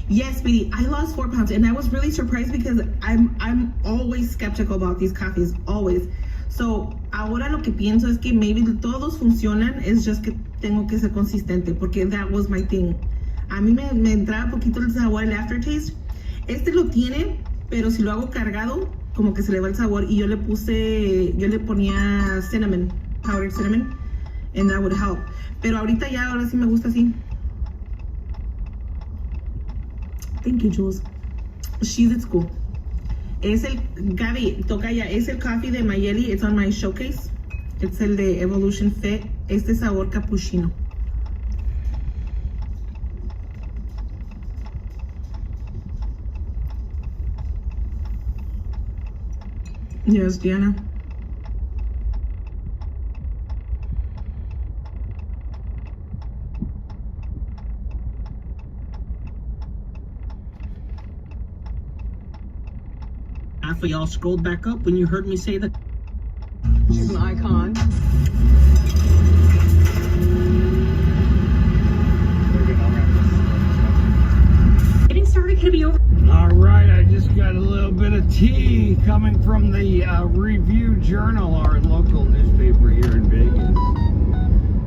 Yes, sweetie, I lost 4 pounds and I was really surprised because I'm always skeptical about these coffees, always. So, ahora lo que pienso es que maybe todos funcionan, es just que tengo que ser consistente, porque that was my thing. A mí me entraba poquito el sabor, el aftertaste. Este lo tiene, pero si lo hago cargado, como que se le va el sabor. Y yo le ponía cinnamon, powdered cinnamon, and that would help. Pero ahora sí me gusta así. Thank you, Jules. She's at school. Es el, Gaby, toca ya, es el coffee de Mayeli, it's on my showcase. Es el de Evolution Fit, este sabor cappuccino. Yes, Diana. Half of y'all scrolled back up when you heard me say that. She's an icon. Getting started could be over. All right, I just got a little bit of tea coming from the Review Journal, our local newspaper here in Vegas.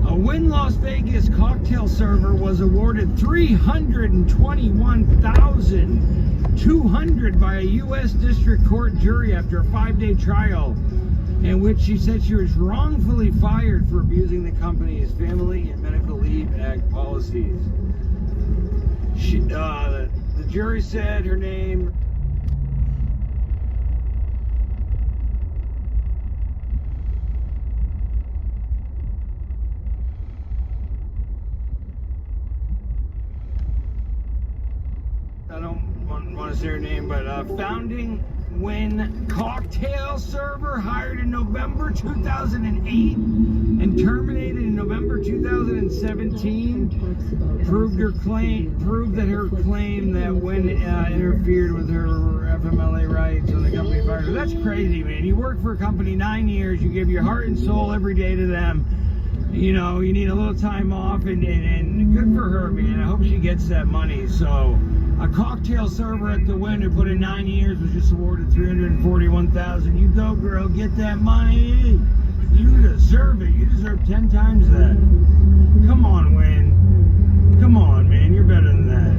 A Wynn Las Vegas cocktail server was awarded $321,200 by a U.S. District Court jury after a 5-day trial in which she said she was wrongfully fired for abusing the company's Family and Medical Leave Act policies. The jury said her name. I don't want to say her name, but founding when cocktail server hired in November 2008 and terminated in November 2017 proved that her claim that when interfered with her FMLA rights and the company fired her. That's crazy, man. You work for a company 9 years, you give your heart and soul every day to them. You know, you need a little time off, and good for her, man. I hope she gets that money. So a cocktail server at the Wynn who put in 9 years was just awarded $341,000. You go, girl, get that money. You deserve it. You deserve 10 times that. Come on, Wynn. Come on, man. You're better than that.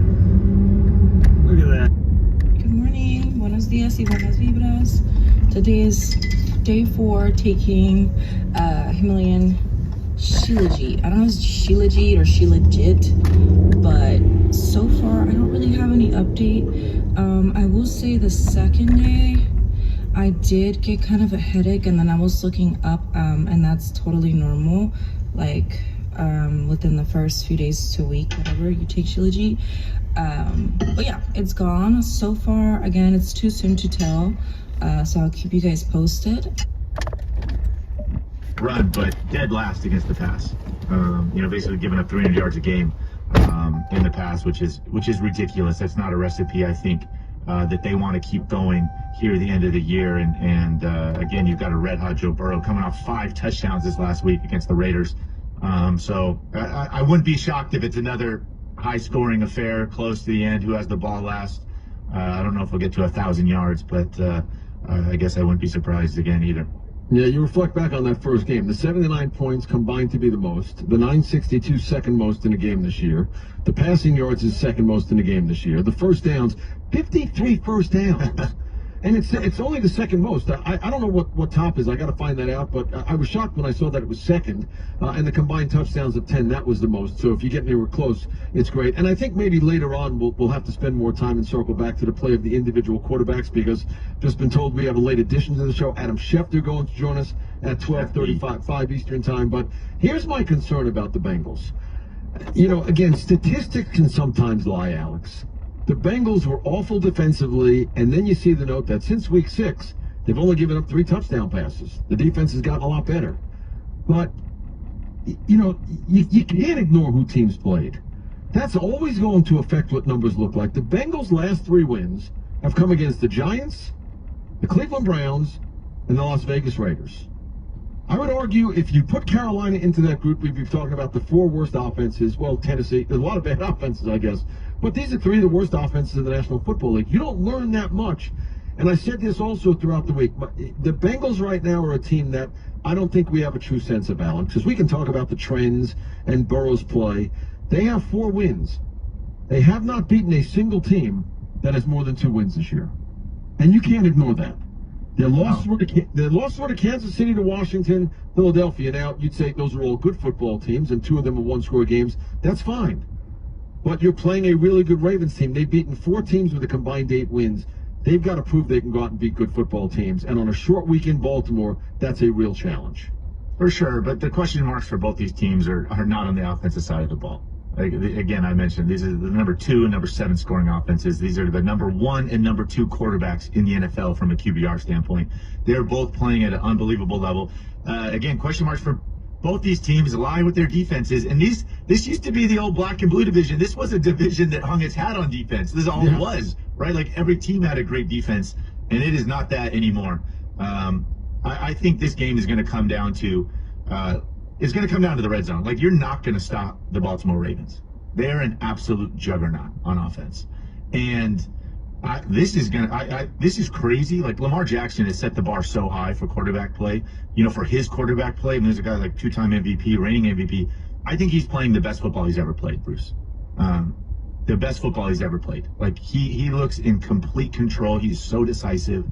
Look at that. Good morning. Buenos dias y buenas vibras. Today is day 4 taking Himalayan Shilajit. I don't know if it's Shilajit or Shilajit, but so far I don't really have any update. I will say the second day I did get kind of a headache, and then I was looking up, and that's totally normal, like within the first few days to a week, whatever you take Shilajit. But yeah, it's gone so far. Again, it's too soon to tell, so I'll keep you guys posted. Run, but dead last against the pass. Basically giving up 300 yards a game in the pass, which is ridiculous. That's not a recipe, I think, that they want to keep going here at the end of the year. And again, you've got a red-hot Joe Burrow coming off 5 touchdowns this last week against the Raiders. So I wouldn't be shocked if it's another high-scoring affair close to the end. Who has the ball last? I don't know if we'll get to 1,000 yards, but I guess I wouldn't be surprised again either. Yeah, you reflect back on that first game. The 79 points combined to be the most. The 962 second most in a game this year. The passing yards is second most in a game this year. The first downs, 53 first downs. And it's only the second most. I don't know what top is. I got to find that out. But I was shocked when I saw that it was second. And the combined touchdowns of 10, that was the most. So if you get anywhere close, it's great. And I think maybe later on we'll have to spend more time and circle back to the play of the individual quarterbacks, because just been told we have a late addition to the show. Adam Schefter going to join us at 12:35 Eastern time. But here's my concern about the Bengals. Again, statistics can sometimes lie, Alex. The Bengals were awful defensively, and then you see the note that since week 6, they've only given up 3 touchdown passes. The defense has gotten a lot better. But, you can't ignore who teams played. That's always going to affect what numbers look like. The Bengals' last 3 wins have come against the Giants, the Cleveland Browns, and the Las Vegas Raiders. I would argue if you put Carolina into that group, we'd be talking about the 4 worst offenses. Well, Tennessee, there's a lot of bad offenses, I guess. But these are 3 of the worst offenses in the National Football League. You don't learn that much. And I said this also throughout the week. The Bengals right now are a team that I don't think we have a true sense of, Alan, because we can talk about the trends and Burrow's play. They have 4 wins. They have not beaten a single team that has more than 2 wins this year. And you can't ignore that. Their losses were to Kansas City, to Washington, Philadelphia. Now, you'd say those are all good football teams, and 2 of them are one-score games. That's fine. But you're playing a really good Ravens team. They've beaten 4 teams with a combined 8 wins. They've got to prove they can go out and beat good football teams. And on a short week in Baltimore, that's a real challenge. For sure, but the question marks for both these teams are not on the offensive side of the ball. Again, I mentioned these are the number 2 and number 7 scoring offenses. These are the number 1 and number 2 quarterbacks in the NFL from a QBR standpoint. They're both playing at an unbelievable level. Again, question marks for both these teams lie with their defenses. And this used to be the old black and blue division. This was a division that hung its hat on defense. This is all it was, right? Like every team had a great defense, and it is not that anymore. I think this game is going to come down to the red zone. Like, you're not going to stop the Baltimore Ravens. They're an absolute juggernaut on offense. And this is crazy. Like, Lamar Jackson has set the bar so high for quarterback play. For his quarterback play, and there's a guy like 2-time MVP, reigning MVP. I think he's playing the best football he's ever played, Bruce. The best football he's ever played. Like, he looks in complete control. He's so decisive.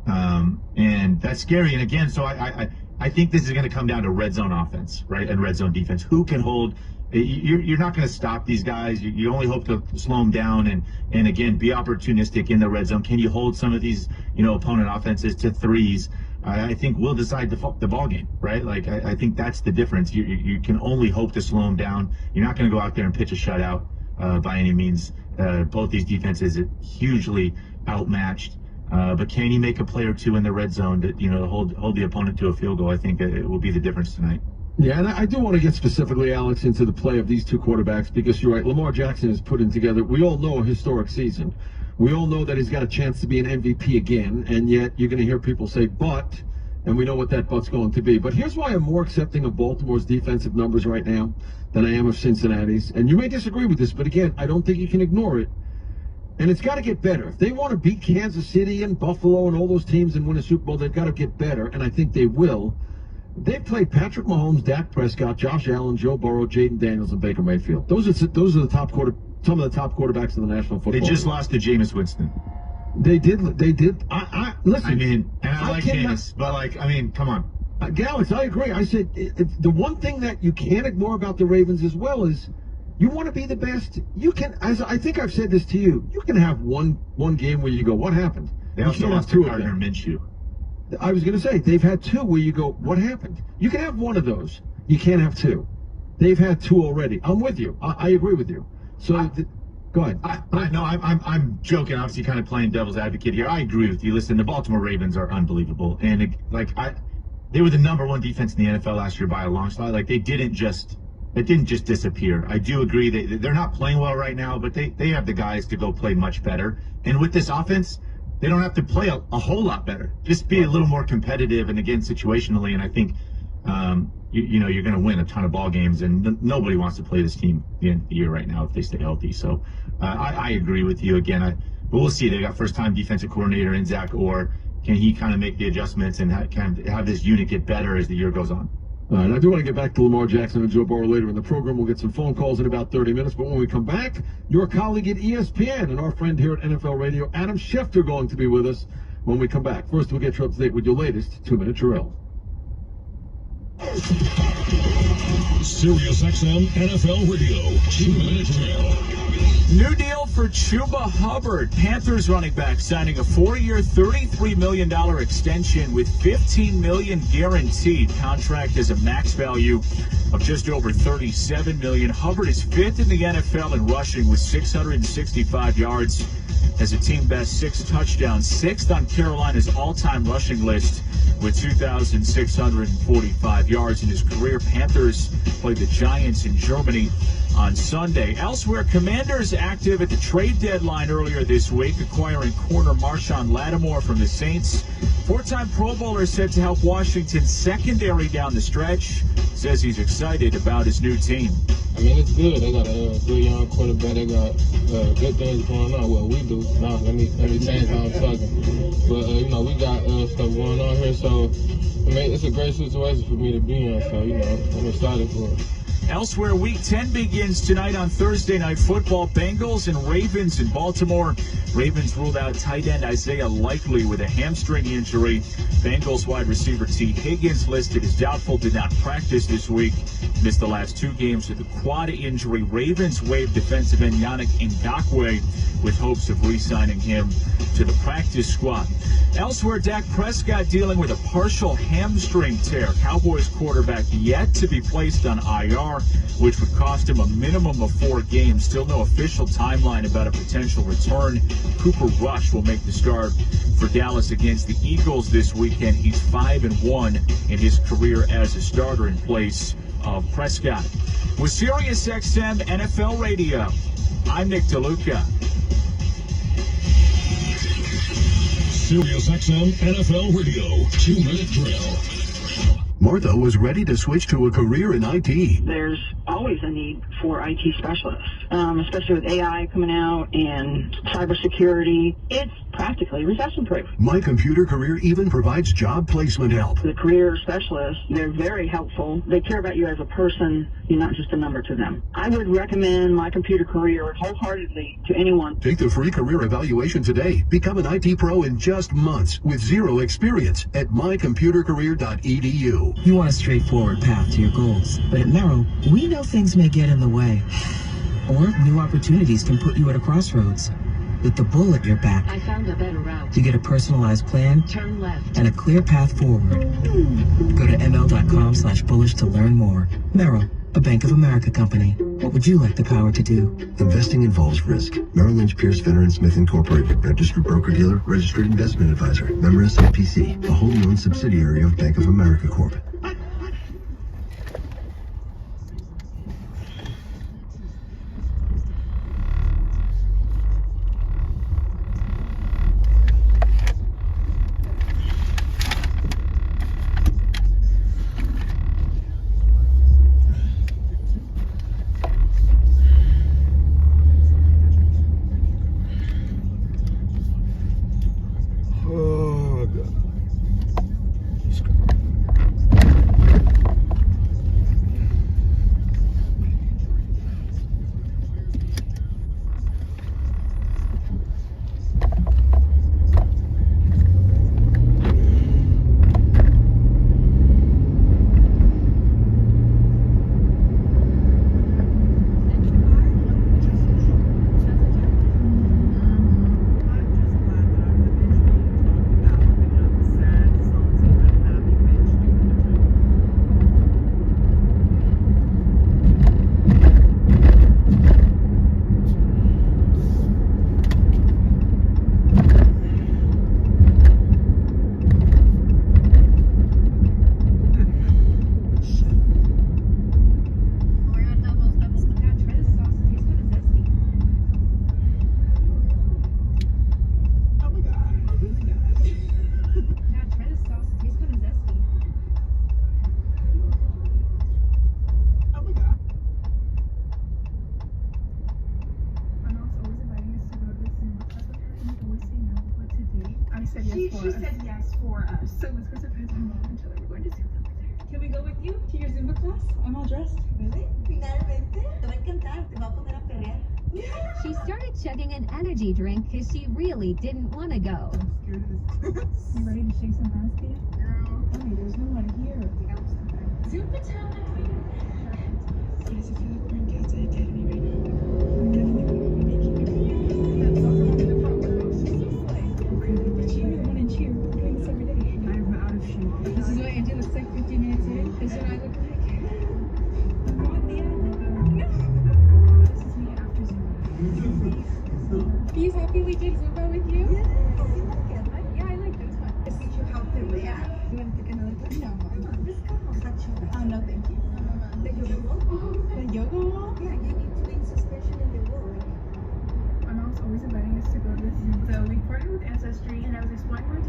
And that's scary. And again, so I think this is going to come down to red zone offense, right, and red zone defense. Who can hold? You're not going to stop these guys. You only hope to slow them down and again, be opportunistic in the red zone. Can you hold some of these, opponent offenses to threes? I think we'll decide the ball game, right? Like, I think that's the difference. You can only hope to slow them down. You're not going to go out there and pitch a shutout by any means. Both these defenses are hugely outmatched. But can you make a play or two in the red zone to, hold the opponent to a field goal? I think it will be the difference tonight. Yeah, and I do want to get specifically, Alex, into the play of these two quarterbacks because you're right. Lamar Jackson is putting together, we all know, a historic season. We all know that he's got a chance to be an MVP again, and yet you're going to hear people say, but, and we know what that but's going to be. But here's why I'm more accepting of Baltimore's defensive numbers right now than I am of Cincinnati's. And you may disagree with this, but again, I don't think you can ignore it. And it's got to get better. If they want to beat Kansas City and Buffalo and all those teams and win a Super Bowl, they've got to get better, and I think they will. They've played Patrick Mahomes, Dak Prescott, Josh Allen, Joe Burrow, Jaden Daniels, and Baker Mayfield. Those are the some of the top quarterbacks in the National Football League. They just lost to Jameis Winston. They did. Listen. I like Jameis, but come on. Alex, I agree. I said the one thing that you can't ignore about the Ravens as well is you want to be the best. You can, as I think I've said this to you, you can have one game where you go, what happened? They also lost to Gardner Minshew. I was going to say, they've had two where you go, what happened? You can have one of those. You can't have two. They've had two already. I'm with you. I agree with you. So, go ahead. I'm joking, obviously kind of playing devil's advocate here. I agree with you. Listen, the Baltimore Ravens are unbelievable. And, they were the number one defense in the NFL last year by a long shot. It didn't just disappear. I do agree that they're not playing well right now, but they have the guys to go play much better. And with this offense, they don't have to play a whole lot better. Just be a little more competitive and, again, situationally. And I think, you're going to win a ton of ball games. And nobody wants to play this team at the end of the year right now if they stay healthy. So I agree with you again. But we'll see. They got first-time defensive coordinator in Zach Orr. Can he kind of make the adjustments and have this unit get better as the year goes on? All right, I do want to get back to Lamar Jackson and Joe Burrow later in the program. We'll get some phone calls in about 30 minutes. But when we come back, your colleague at ESPN and our friend here at NFL Radio, Adam Schefter, going to be with us when we come back. First, we'll get you up to date with your latest 2-Minute Drill. Sirius XM NFL Radio 2-Minute Drill. New deal for Chuba Hubbard. Panthers running back signing a 4-year, $33 million extension with $15 million guaranteed. Contract has a max value of just over $37 million. Hubbard is 5th in the NFL in rushing with 665 yards. Has a team best 6 touchdowns, 6th on Carolina's all-time rushing list with 2,645 yards in his career. Panthers played the Giants in Germany on Sunday. Elsewhere, Commanders active at the trade deadline earlier this week, acquiring corner Marshawn Lattimore from the Saints. 4-time Pro Bowler said to help Washington's secondary down the stretch. Says he's excited about his new team. I mean, it's good. They got a good young quarterback. They got good things going on. Well, we do. No, let me change how I'm talking. But, we got stuff going on here. So, I mean, it's a great situation for me to be in. So, I'm excited for it. Elsewhere, Week 10 begins tonight on Thursday Night Football. Bengals and Ravens in Baltimore. Ravens ruled out tight end Isaiah Likely with a hamstring injury. Bengals wide receiver T. Higgins listed as doubtful, did not practice this week. Missed the last 2 games with a quad injury. Ravens waived defensive end Yannick Ngakoue with hopes of re-signing him to the practice squad. Elsewhere, Dak Prescott dealing with a partial hamstring tear. Cowboys quarterback yet to be placed on IR, which would cost him a minimum of 4 games. Still no official timeline about a potential return. Cooper Rush will make the start for Dallas against the Eagles this weekend. He's 5-1 in his career as a starter in place of Prescott. With Sirius XM NFL Radio, I'm Nick DeLuca. Sirius XM NFL Radio 2-Minute Drill. Martha was ready to switch to a career in IT. There's always a need for IT specialists, especially with AI coming out and cybersecurity. It's practically recession-proof. My Computer Career even provides job placement help. The career specialists, they're very helpful. They care about you as a person. You're not just a number to them. I would recommend My Computer Career wholeheartedly to anyone. Take the free career evaluation today. Become an IT pro in just months with zero experience at mycomputercareer.edu. You want a straightforward path to your goals, but at Merrill, we know things may get in the way. Or new opportunities can put you at a crossroads. With the bull at your back, I found a better route. you get a personalized plan Turn left. and a clear path forward. Go to ml.com/bullish to learn more. Merrill, a Bank of America company. What would you like the power to do? Investing involves risk. Merrill Lynch, Pierce, Fenner & Smith Incorporated. Registered broker-dealer. Registered investment advisor. Member SIPC. A wholly owned subsidiary of Bank of America Corp. Oh, God. She said yes for us. So it's because of his mom until we're going to Zumba with her. Can we go with you to your Zumba class? I'm all dressed. Really? Finalmente. Te va a encantar. Te va a poner a pelear. She started chugging an energy drink because she really didn't want to go. You ready to shake some ass, Thea? Girl. Honey, there's no one here. Zumba time. What does it feel like we're in Gaza Academy right now? We're definitely going to be making it. That's all from the front row. Okay, but cheer, run and cheer. We're doing this every day. I'm out of shoe. This is what Angie looks like 15 minutes in. This is what I look like. I'm on the end. This is me after Zumba. Are you happy we did Zumba with you? Yeah, you like it, right? Yeah, I like this one. I think you helped it, but yeah. You want to take another class? No, Mom. This class was not sure. Oh, no, thank you. The yoga wall? The yoga wall? Yeah, you need to in suspension in the wall. My mom's always inviting us to go to this. So we partnered with Ancestry, and I was exploring where to.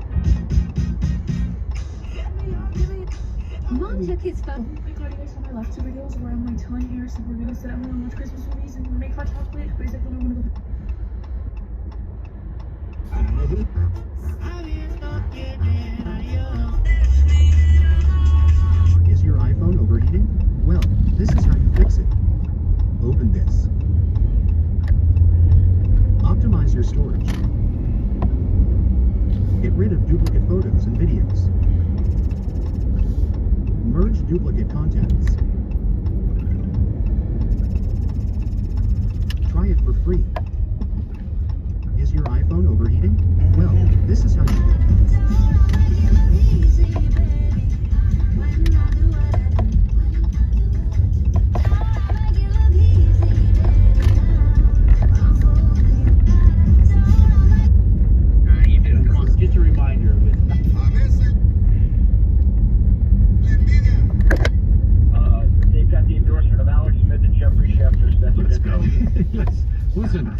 Mom took his phone. Oh my god, you guys saw my last two videos where I'm like telling Harrison we're gonna sit down and watch Christmas movies and make hot chocolate, but he's like, no, I wanna go. Is your iPhone overheating? Well, this is how you fix it. Open this. Optimize your storage. Get rid of duplicate photos and videos. Merge duplicate contacts. Try it for free. Is your iPhone overheating? Well, this is how you... You do. Come on, get your reminder with... They've got the endorsement of Alex Smith and Jeffrey Schefter. So that's Let's go. Yes. Listen,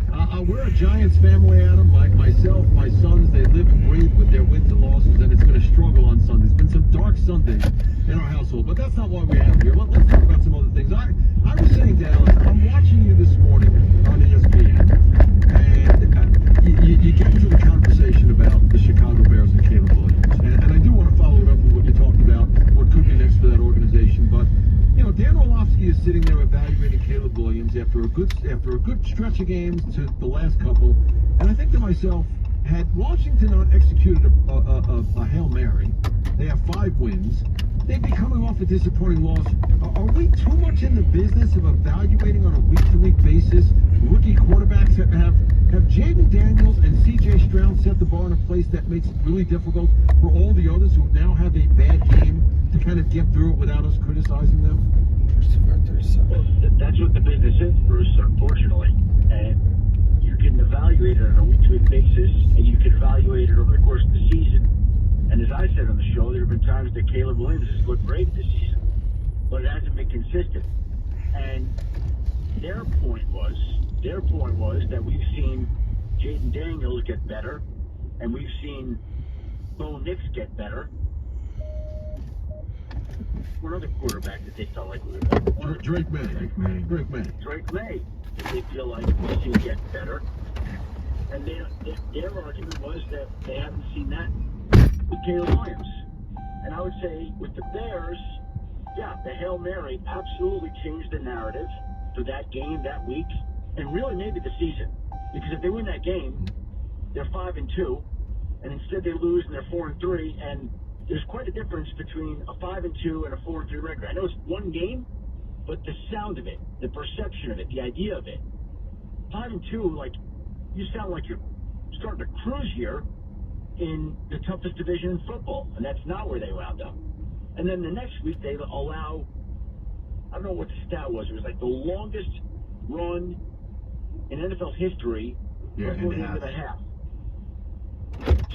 we're a Giants family, Adam. Myself, my sons, they live and breathe with their wins and losses, and it's going to struggle on Sundays. Been some dark Sundays in our household, but that's not why we have here. Let's talk about some other things. I was saying to Alex, I'm watching you this morning on ESPN, and you get into a conversation after a good stretch of games to the last couple, and I think to myself, had Washington not executed a Hail Mary, they have 5 wins. They'd be coming off a disappointing loss. Are we too much in the business of evaluating on a week-to-week basis rookie quarterbacks that have Jaden Daniels and C.J. Stroud set the bar in a place that makes it really difficult for all the others who now have a bad game to kind of get through it without us criticizing them? Well, that's what the business is, Bruce, unfortunately. And you can evaluate it on a week-to-week basis, and you can evaluate it over the course of the season. And as I said on the show, there have been times that Caleb Williams has looked great this season, but it hasn't been consistent. And their point was that we've seen Jaden Daniels get better, and we've seen Bo Nix get better. One other quarterback that they felt like we were Drake May. Drake May. They feel like we've seen get better. And their argument was that they haven't seen that with Caleb Williams. And I would say with the Bears, yeah, the Hail Mary absolutely changed the narrative for that game, that week, and really maybe the season. Because if they win that game, they're 5-2, and instead they lose and they're 4-3, and there's quite a difference between a 5-2 and a 4-3 record. I know it's one game, but the sound of it, the perception of it, the idea of it, 5-2, like, you sound like you're starting to cruise here in the toughest division in football, and that's not where they wound up. And then the next week they allow, I don't know what the stat was, it was like the longest run in NFL history before the end of the half.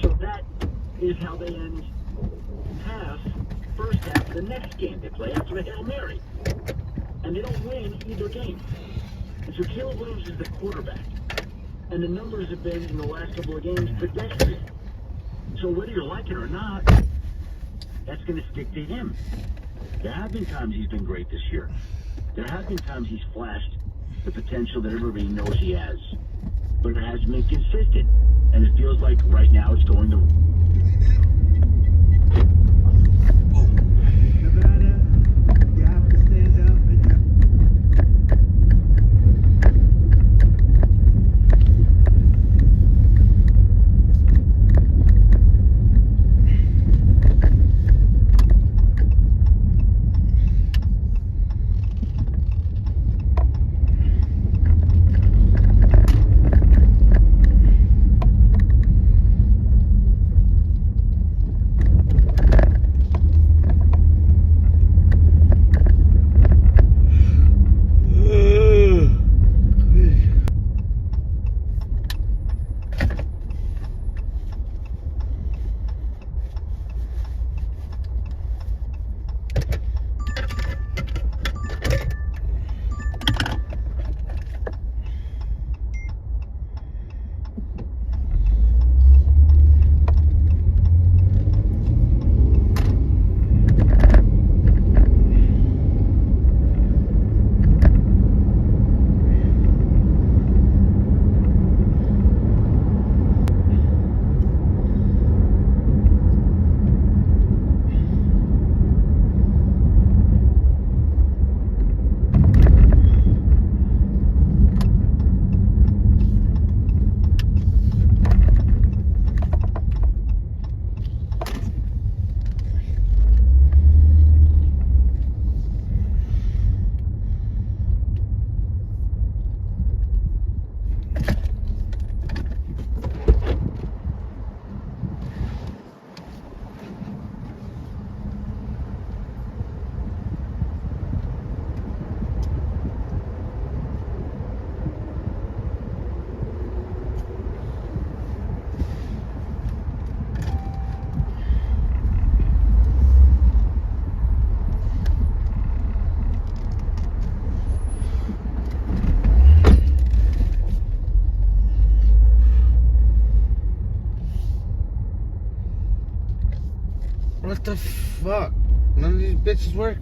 So that is how they end first half of the next game they play after the Hail Mary. And they don't win either game. And so Caleb Williams is the quarterback. And the numbers have been, in the last couple of games, pedestrian. So whether you like it or not, that's going to stick to him. There have been times he's been great this year. There have been times he's flashed the potential that everybody knows he has. But it hasn't been consistent. And it feels like right now it's going to... Nevada, you have to stand up and What the fuck? None of these bitches work?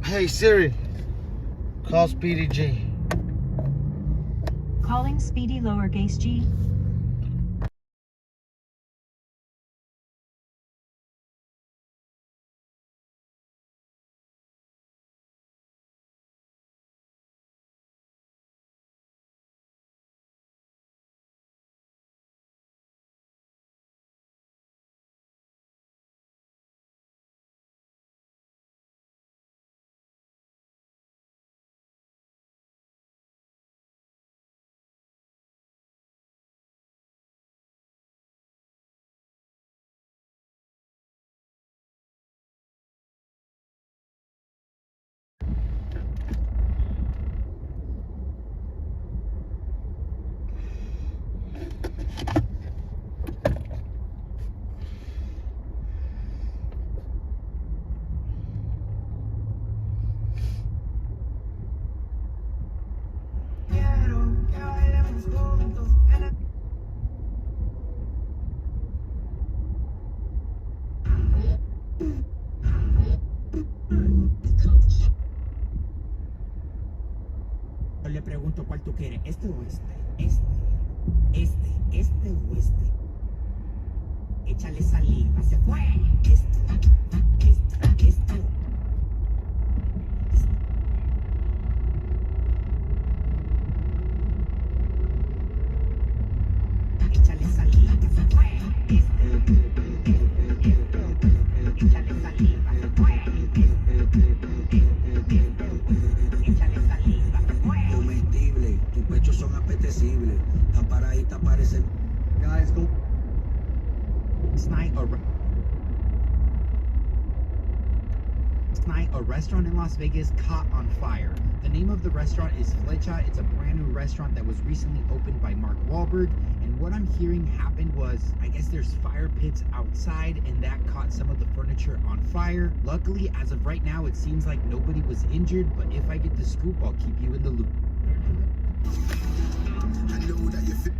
Hey Siri, call Speedy G. Calling Speedy lowercase g. Le pregunto cuál tú quieres, este o este, este o este. Échale saliva, se fue. Este. Échale saliva, se fue. Échale saliva, se fue. Échale saliva, se fue. Comestible, tus pechos son apetecibles. Está paradita, parece. Guys, go. Last night, a restaurant in Las Vegas caught on fire. The name of the restaurant is Flecha. It's a brand new restaurant that was recently opened by Mark Wahlberg. And what I'm hearing happened was, I guess there's fire pits outside and that caught some of the furniture on fire. Luckily, as of right now, it seems like nobody was injured, but if I get the scoop, I'll keep you in the loop. I know that you feel.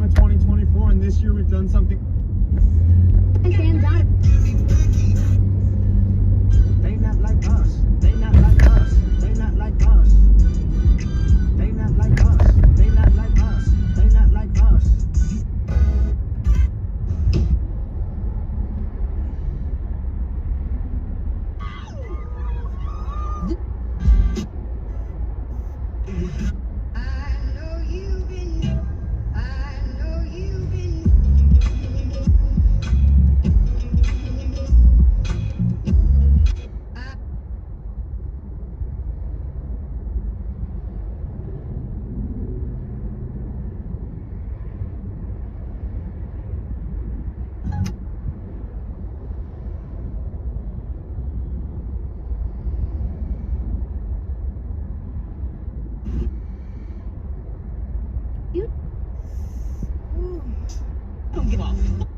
of 2024, and this year we've done something. They not like us. They not like us. They not like us. They not like us. They not like us. They not like us.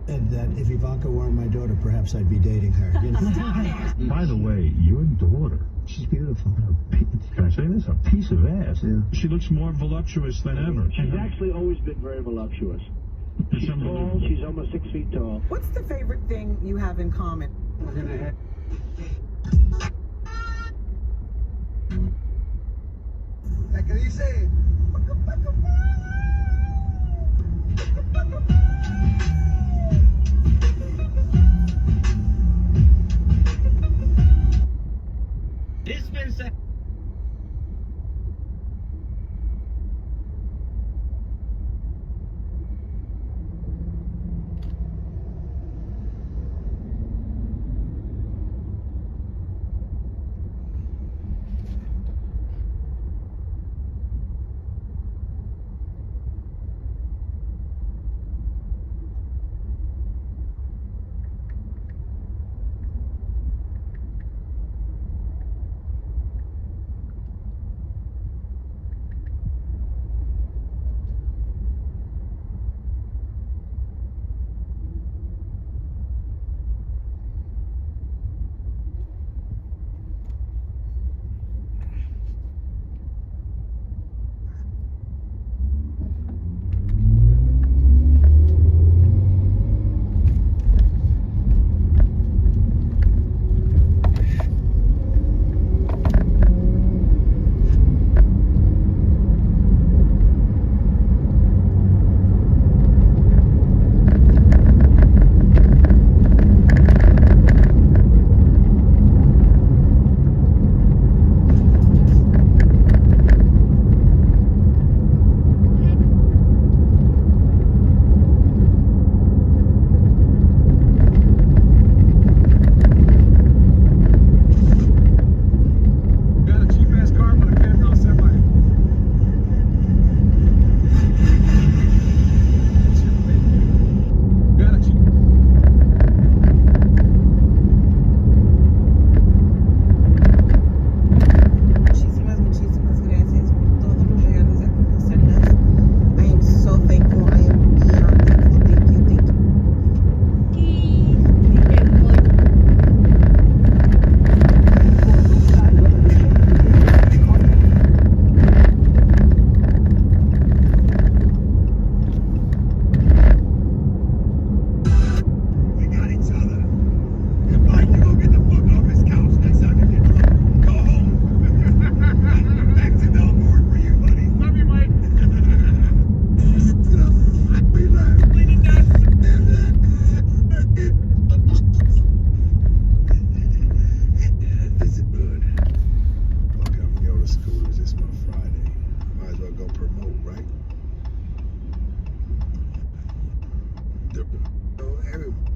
And that if Ivanka weren't my daughter, perhaps I'd be dating her. You know? By the way, your daughter, she's beautiful. Can I say this? A piece of ass. Yeah. She looks more voluptuous than ever. She's actually always been very voluptuous. She's tall. She's almost 6 feet tall. What's the favorite thing you have in common? We're gonna head. La que dice. Dispensa.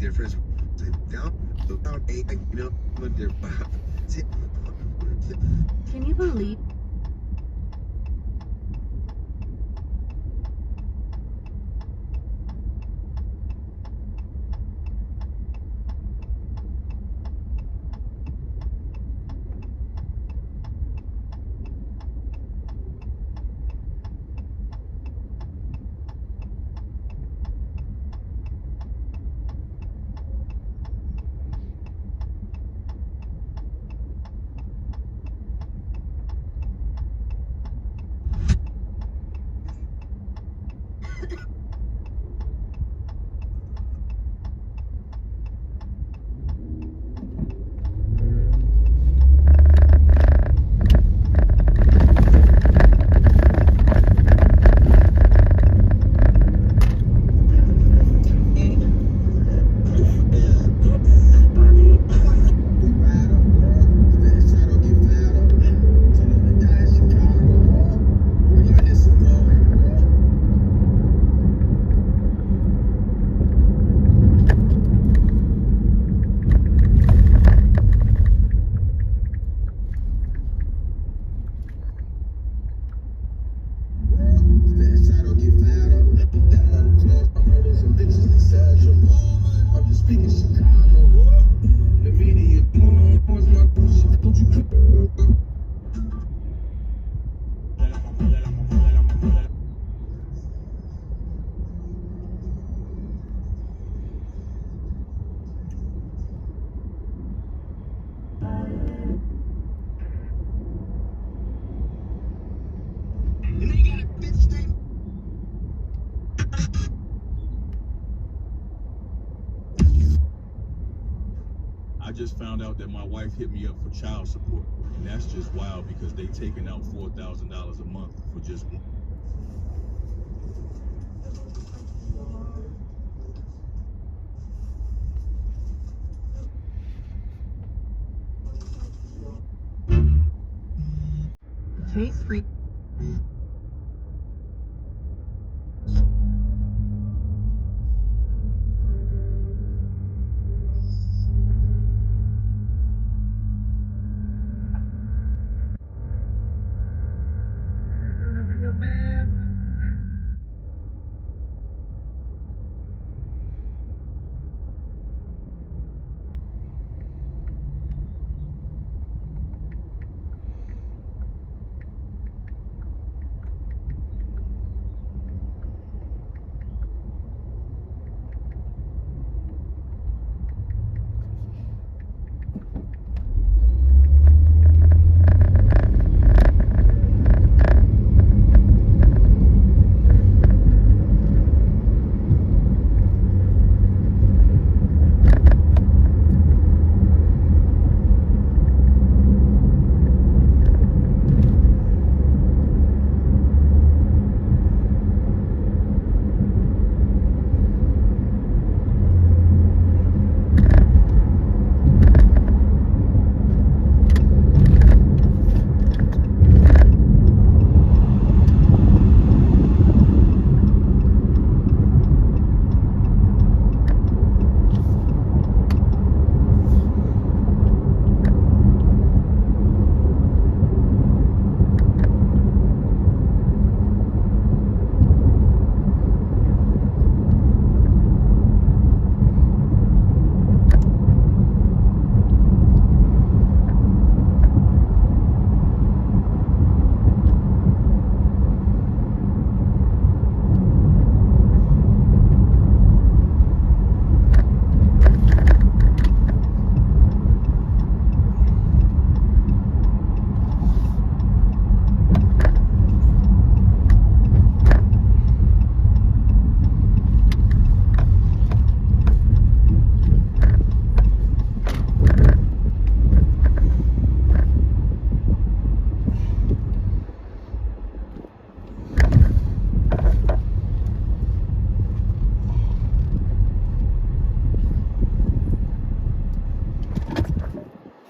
difference. Can you believe? just found out that my wife hit me up for child support. And that's just wild because they taking out $4,000 a month for just one. Phase 3.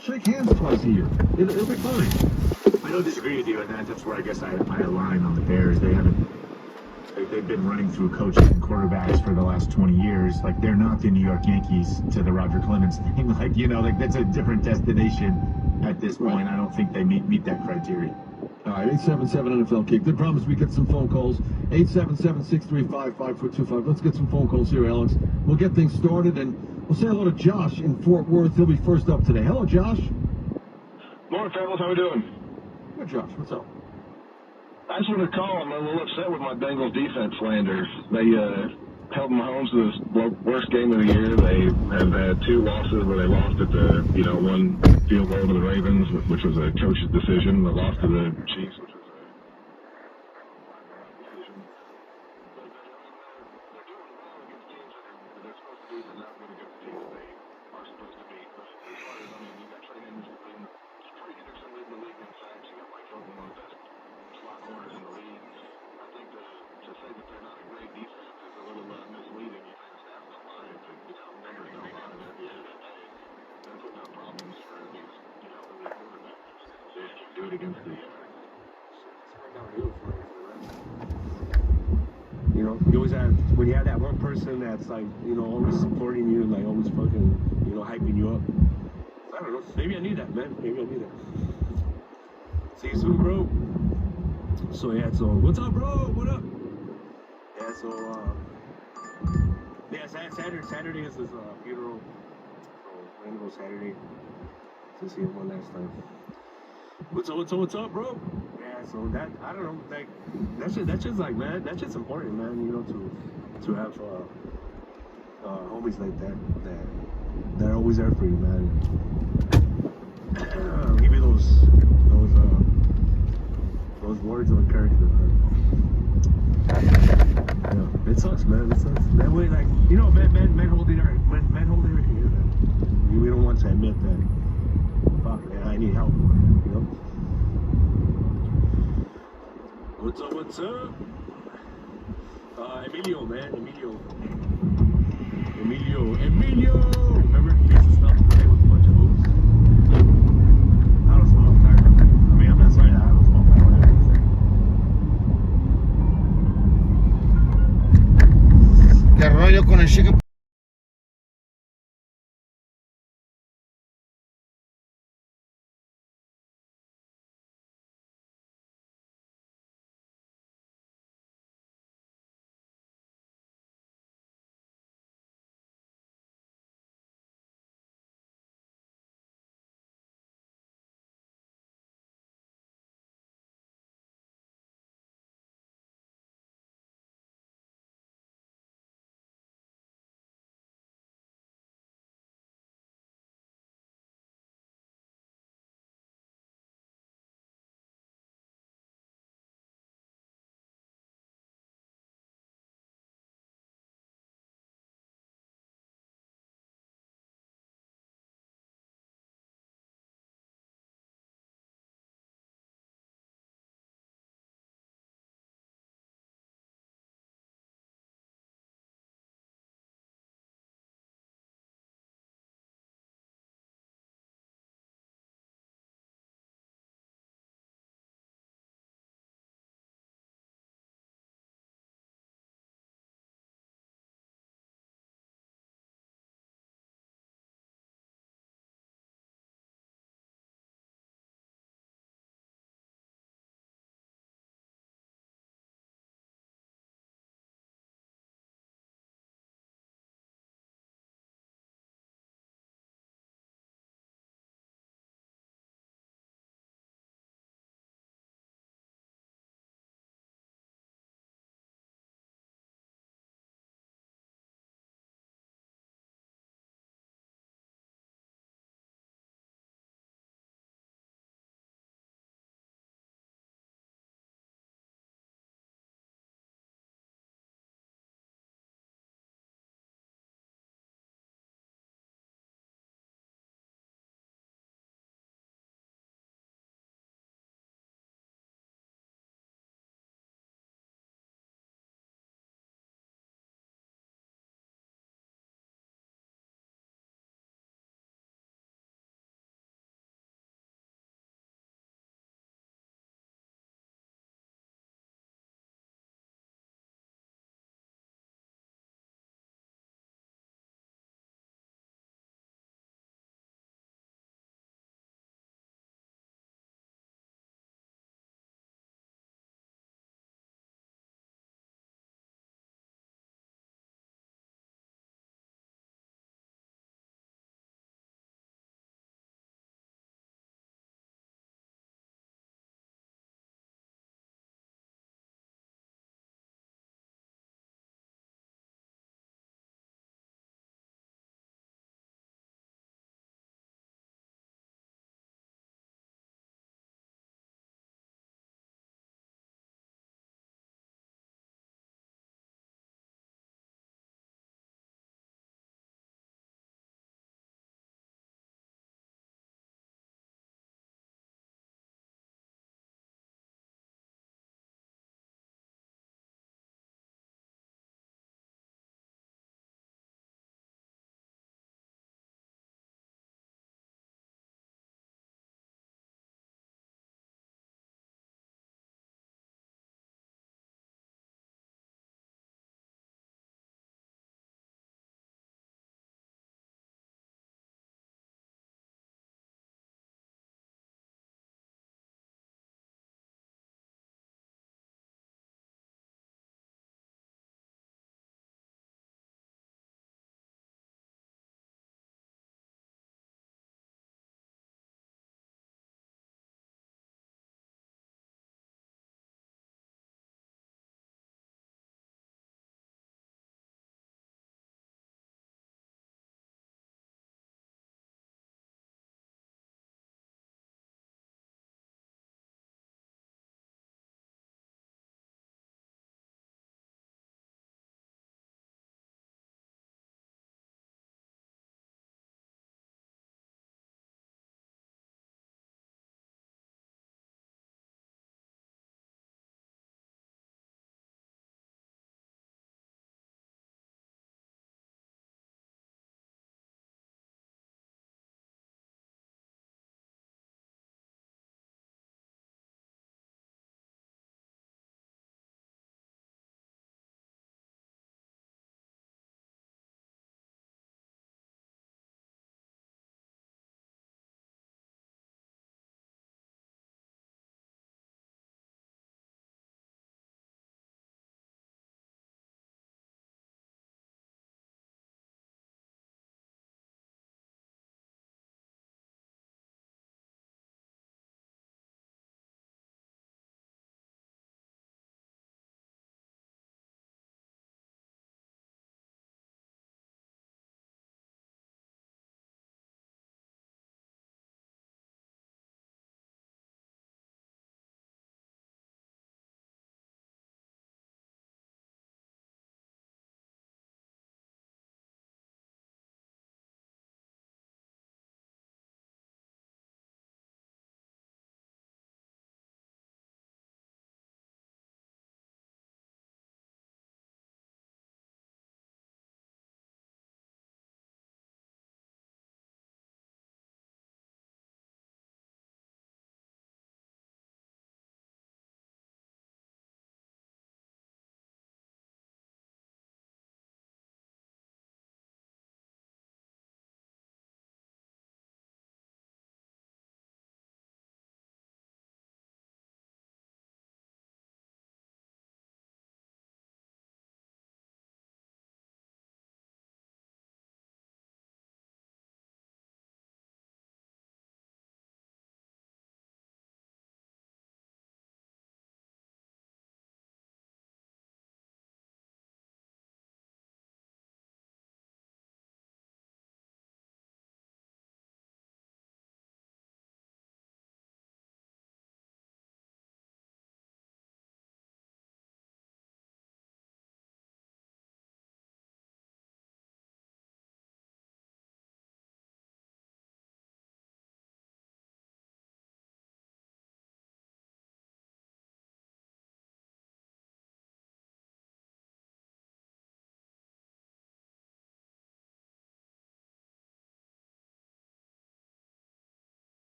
Shake hands twice a year. It'll be fine. I don't disagree with you, and that's where I guess I align on the Bears. They've been running through coaches and quarterbacks for the last 20 years. Like, they're not the New York Yankees to the Roger Clemens thing. Like, you know, like, that's a different destination at this point. I don't think they meet that criteria. All right, 877 NFL Kick. The problem is we get some phone calls. 877-635-5425. Let's get some phone calls here, Alex. We'll get things started, and we'll say hello to Josh in Fort Worth. He'll be first up today. Hello, Josh. Morning, fellas. How we doing? Good, Josh. What's up? I just wanted to call. I'm a little upset with my Bengals defense slander. They held Mahomes to the worst game of the year. They have had 2 losses where they lost at the, one field goal to the Ravens, which was a coach's decision. They lost to the Chiefs, which was You always have, when you have that one person that's like, always supporting you, like always fucking, hyping you up. I don't know. Maybe I need that, man. Maybe I need that. See you soon, bro. So yeah, what's up, bro? What up? Yeah, Saturday is his funeral. So we're gonna go Saturday to see him one last time. What's up, bro? Yeah, so that, I don't know, like, that's just like, man, that's just important, man, to have homies like that are always there for you, man. Give you those words of encouragement, man. Yeah, it sucks, man. It sucks. That way, like, men hold it right here, man. We don't want to admit What's up? Emilio, man. Emilio! Remember? He used to stop today with a bunch of hoops. I don't smoke. I mean, I'm not sorry. I don't smoke. ¿Qué rollo con el chico?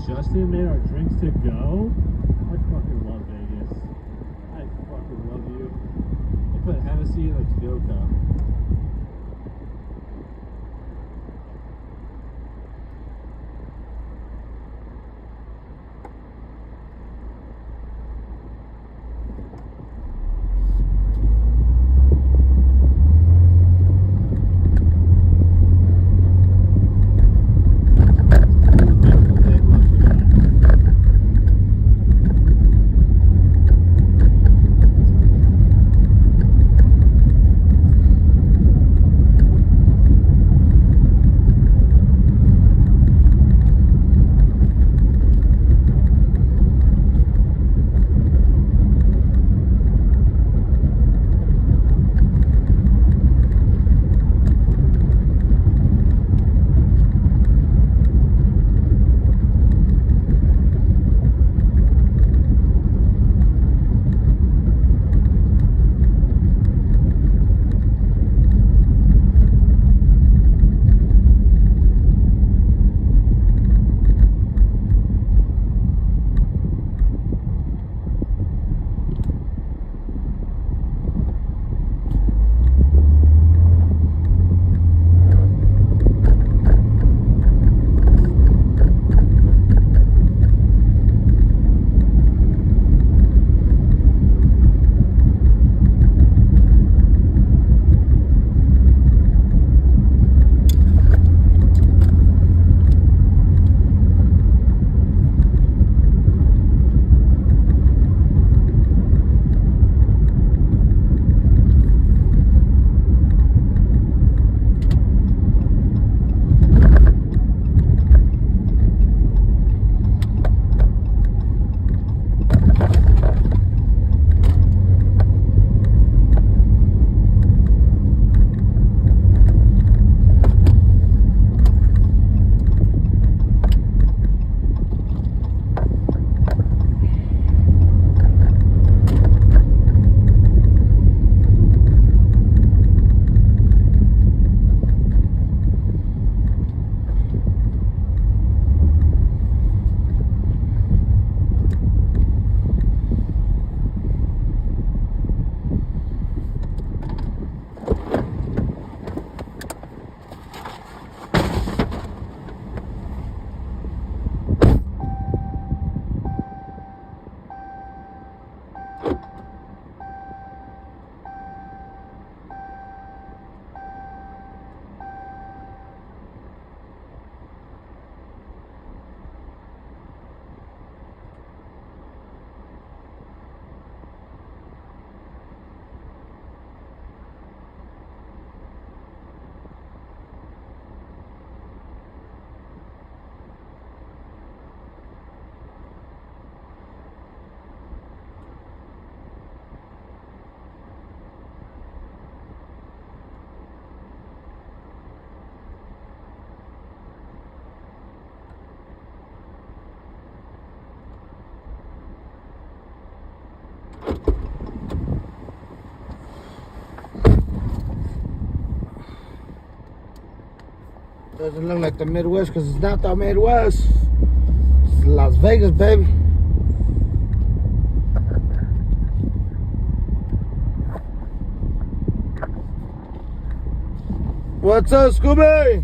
Justin made our drinks to go. I fucking love Vegas. I fucking love you. They put Hennessy in a to-go cup. Doesn't look like the Midwest because it's not the Midwest. It's Las Vegas, baby. What's up, Scooby?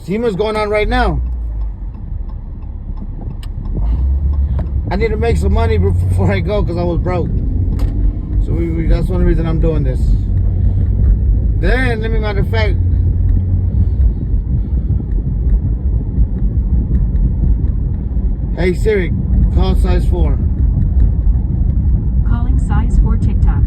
SEMA's going on right now. I need to make some money before I go because I was broke. So that's the only reason I'm doing this. Then, let me matter of fact, hey Siri, call size 4. Calling size 4 TikTok.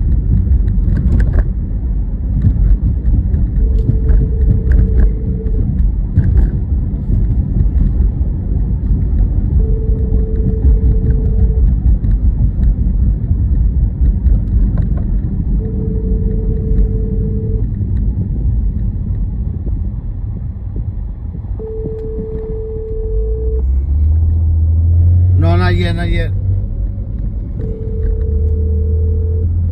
No, not yet, not yet.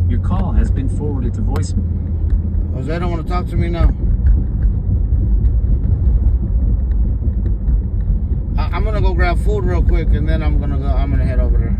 Your call has been forwarded to voicemail. Jose don't want to talk to me now. I'm gonna go grab food real quick and then I'm gonna head over there.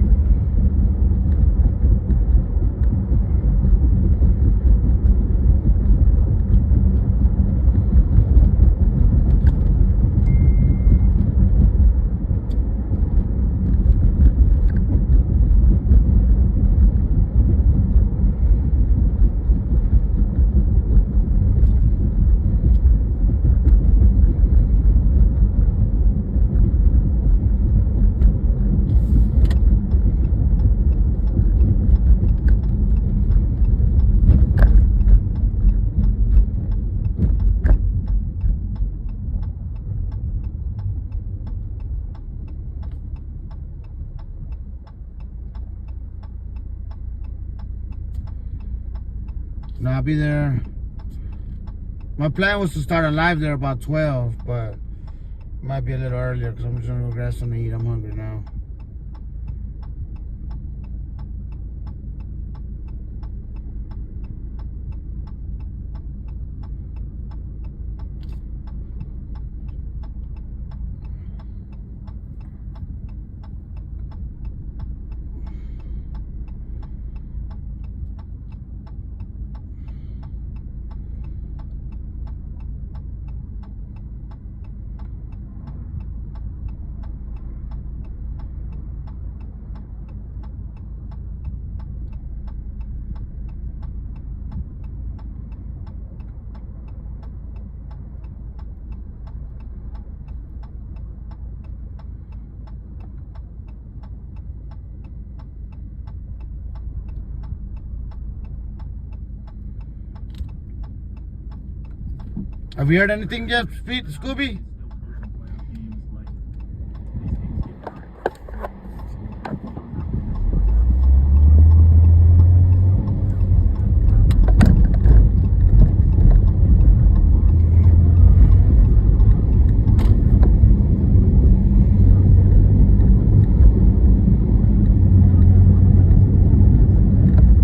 No, I'll be there. My plan was to start a live there about 12, but it might be a little earlier because I'm just gonna go grab something to eat. I'm hungry now. Have you heard anything yet, Scooby?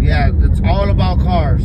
Yeah, it's all about cars.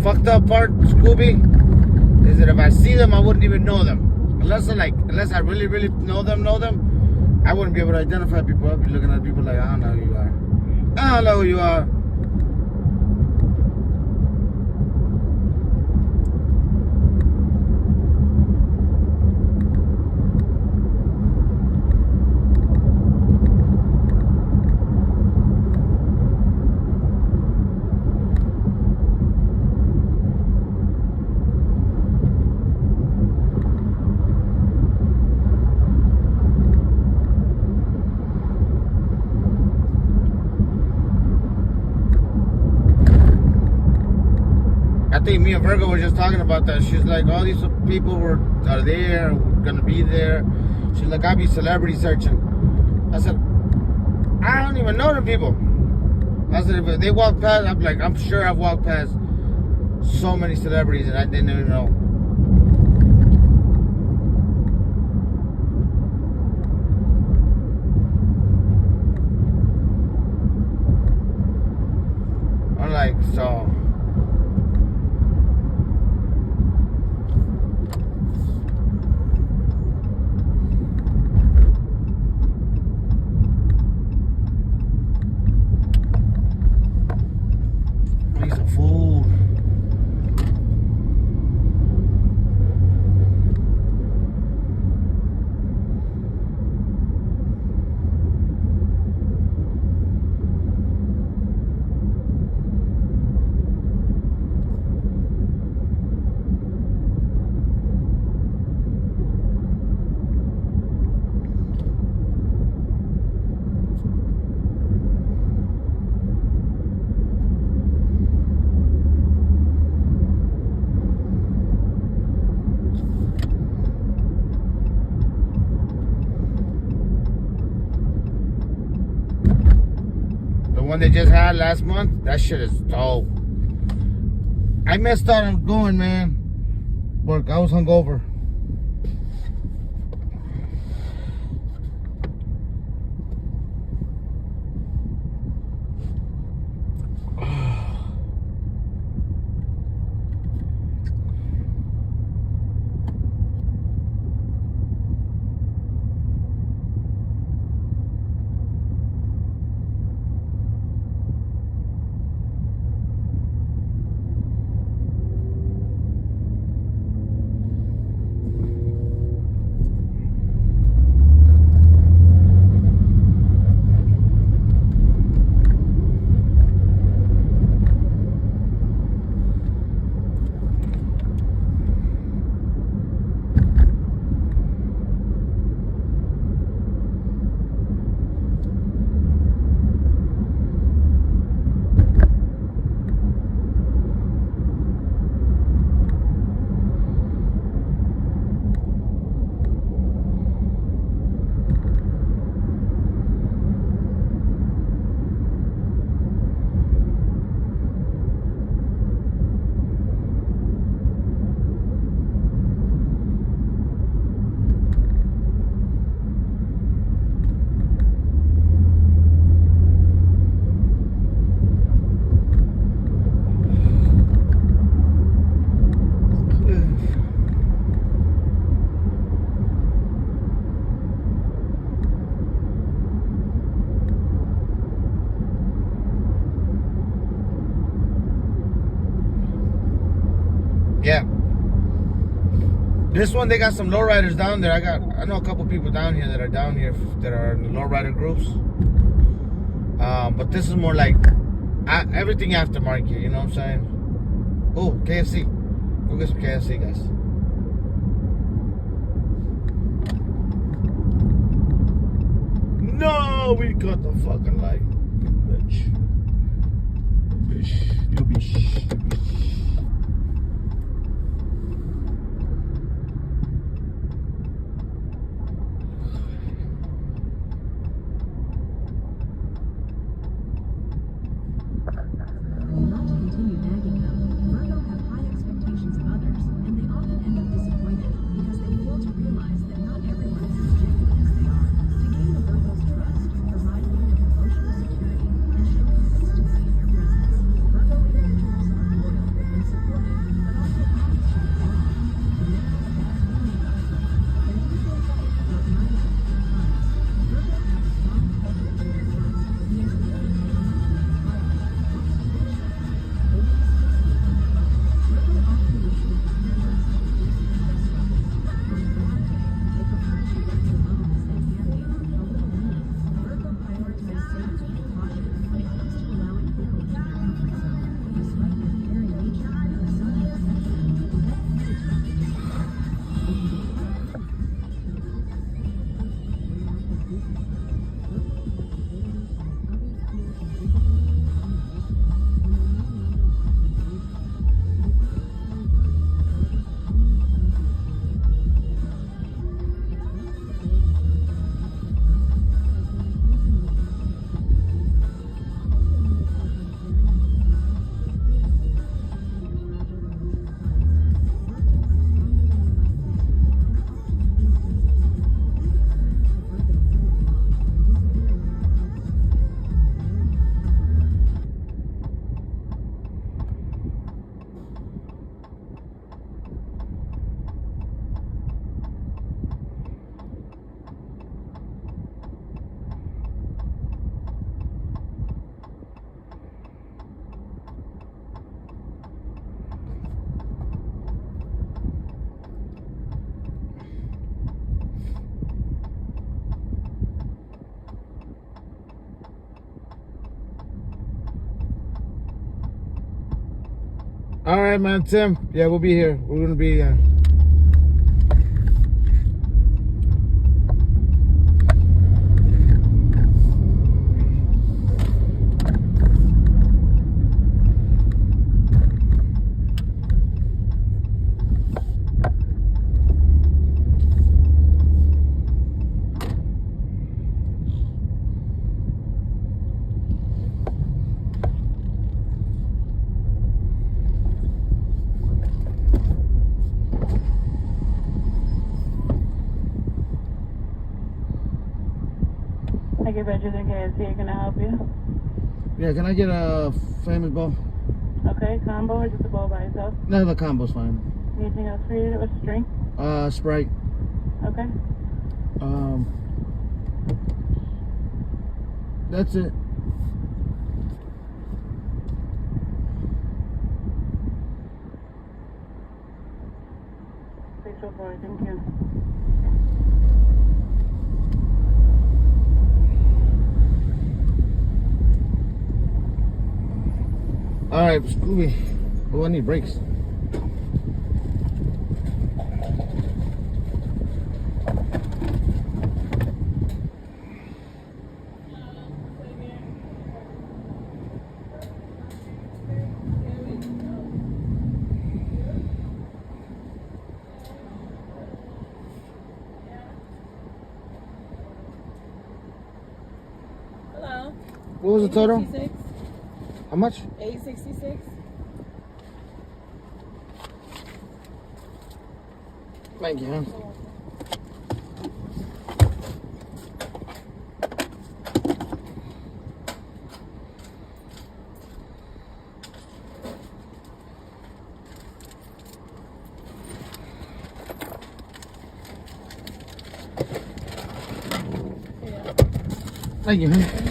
fucked up part, Scooby, is that if I see them, I wouldn't even know them. Unless I really, really know them, I wouldn't be able to identify people. I'd be looking at people like, I don't know who you are. I don't know who you are. I think me and Virgo were just talking about that. She's like, all these people are there, gonna be there. She's like, I'll be celebrity searching. I said, I don't even know them people. I said, if they walk past, I'm sure I've walked past so many celebrities and I didn't even know. I'm like, so. Piece of food. One they just had last month, that shit is dope. I missed out on going, man. Work, I was hungover. Yeah. This one, they got some lowriders down there. I know a couple people down here that are in the lowrider groups. But this is more like everything aftermarket, you know what I'm saying? Oh, KFC. Go get some KFC, guys. No, we got the fucking light. Bitch. You bitch. Not to continue nagging them, Virgo have high expectations of others, and they often end up disappointed because they fail to realize that not everyone is as genuine as they are. To gain the Virgo's trust, provide them with emotional security, and show consistency in your presence, Virgo individuals are loyal. All right, man, Tim. Yeah, we'll be here. We're gonna be. I get better than KFC. Can I help you? Yeah, can I get a famous bowl? Okay, combo or just a bowl by itself? No, the combo's fine. Anything else for you? What's the drink? Sprite. Okay. That's it. Thank you. All right, Scooby. Oh, I need brakes. Hello. What was the total? 866. How much? 866. Thank you, huh? Thank you, huh?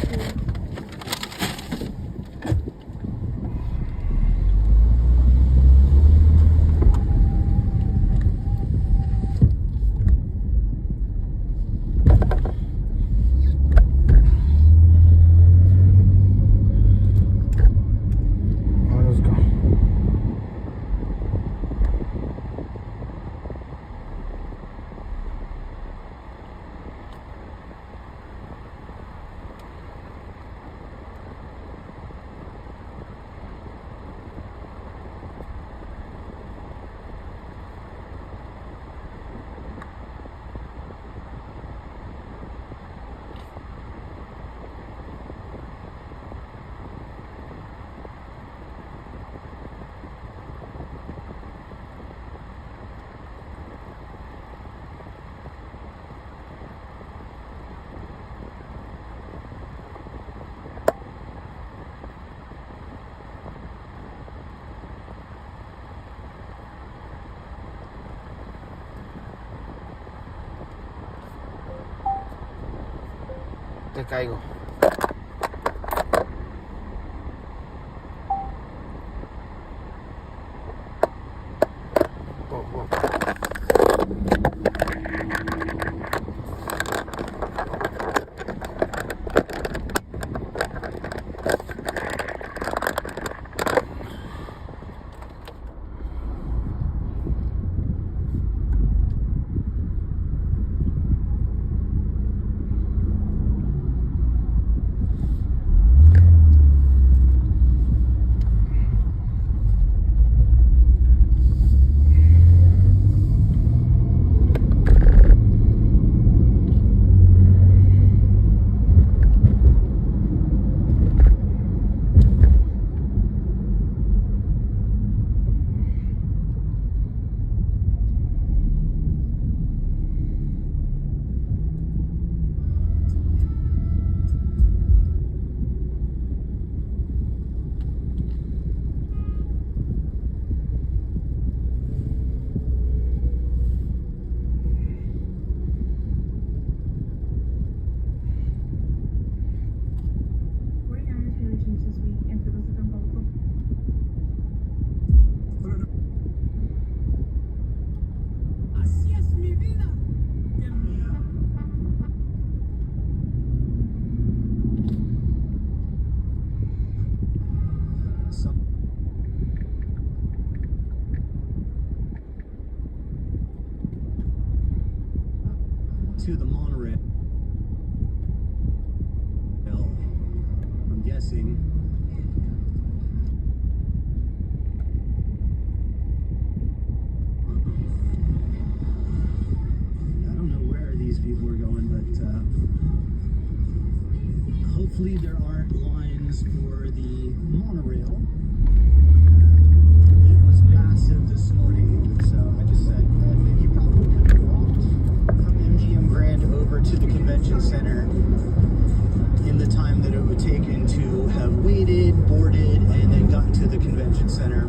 Te caigo. blessing. I don't know where these people are going, but hopefully there aren't lines for the monorail. It was massive this morning, so I just said maybe probably could have walked from MGM Grand over to the convention center in the time that it would take to have waited, boarded, and then gotten to the convention center.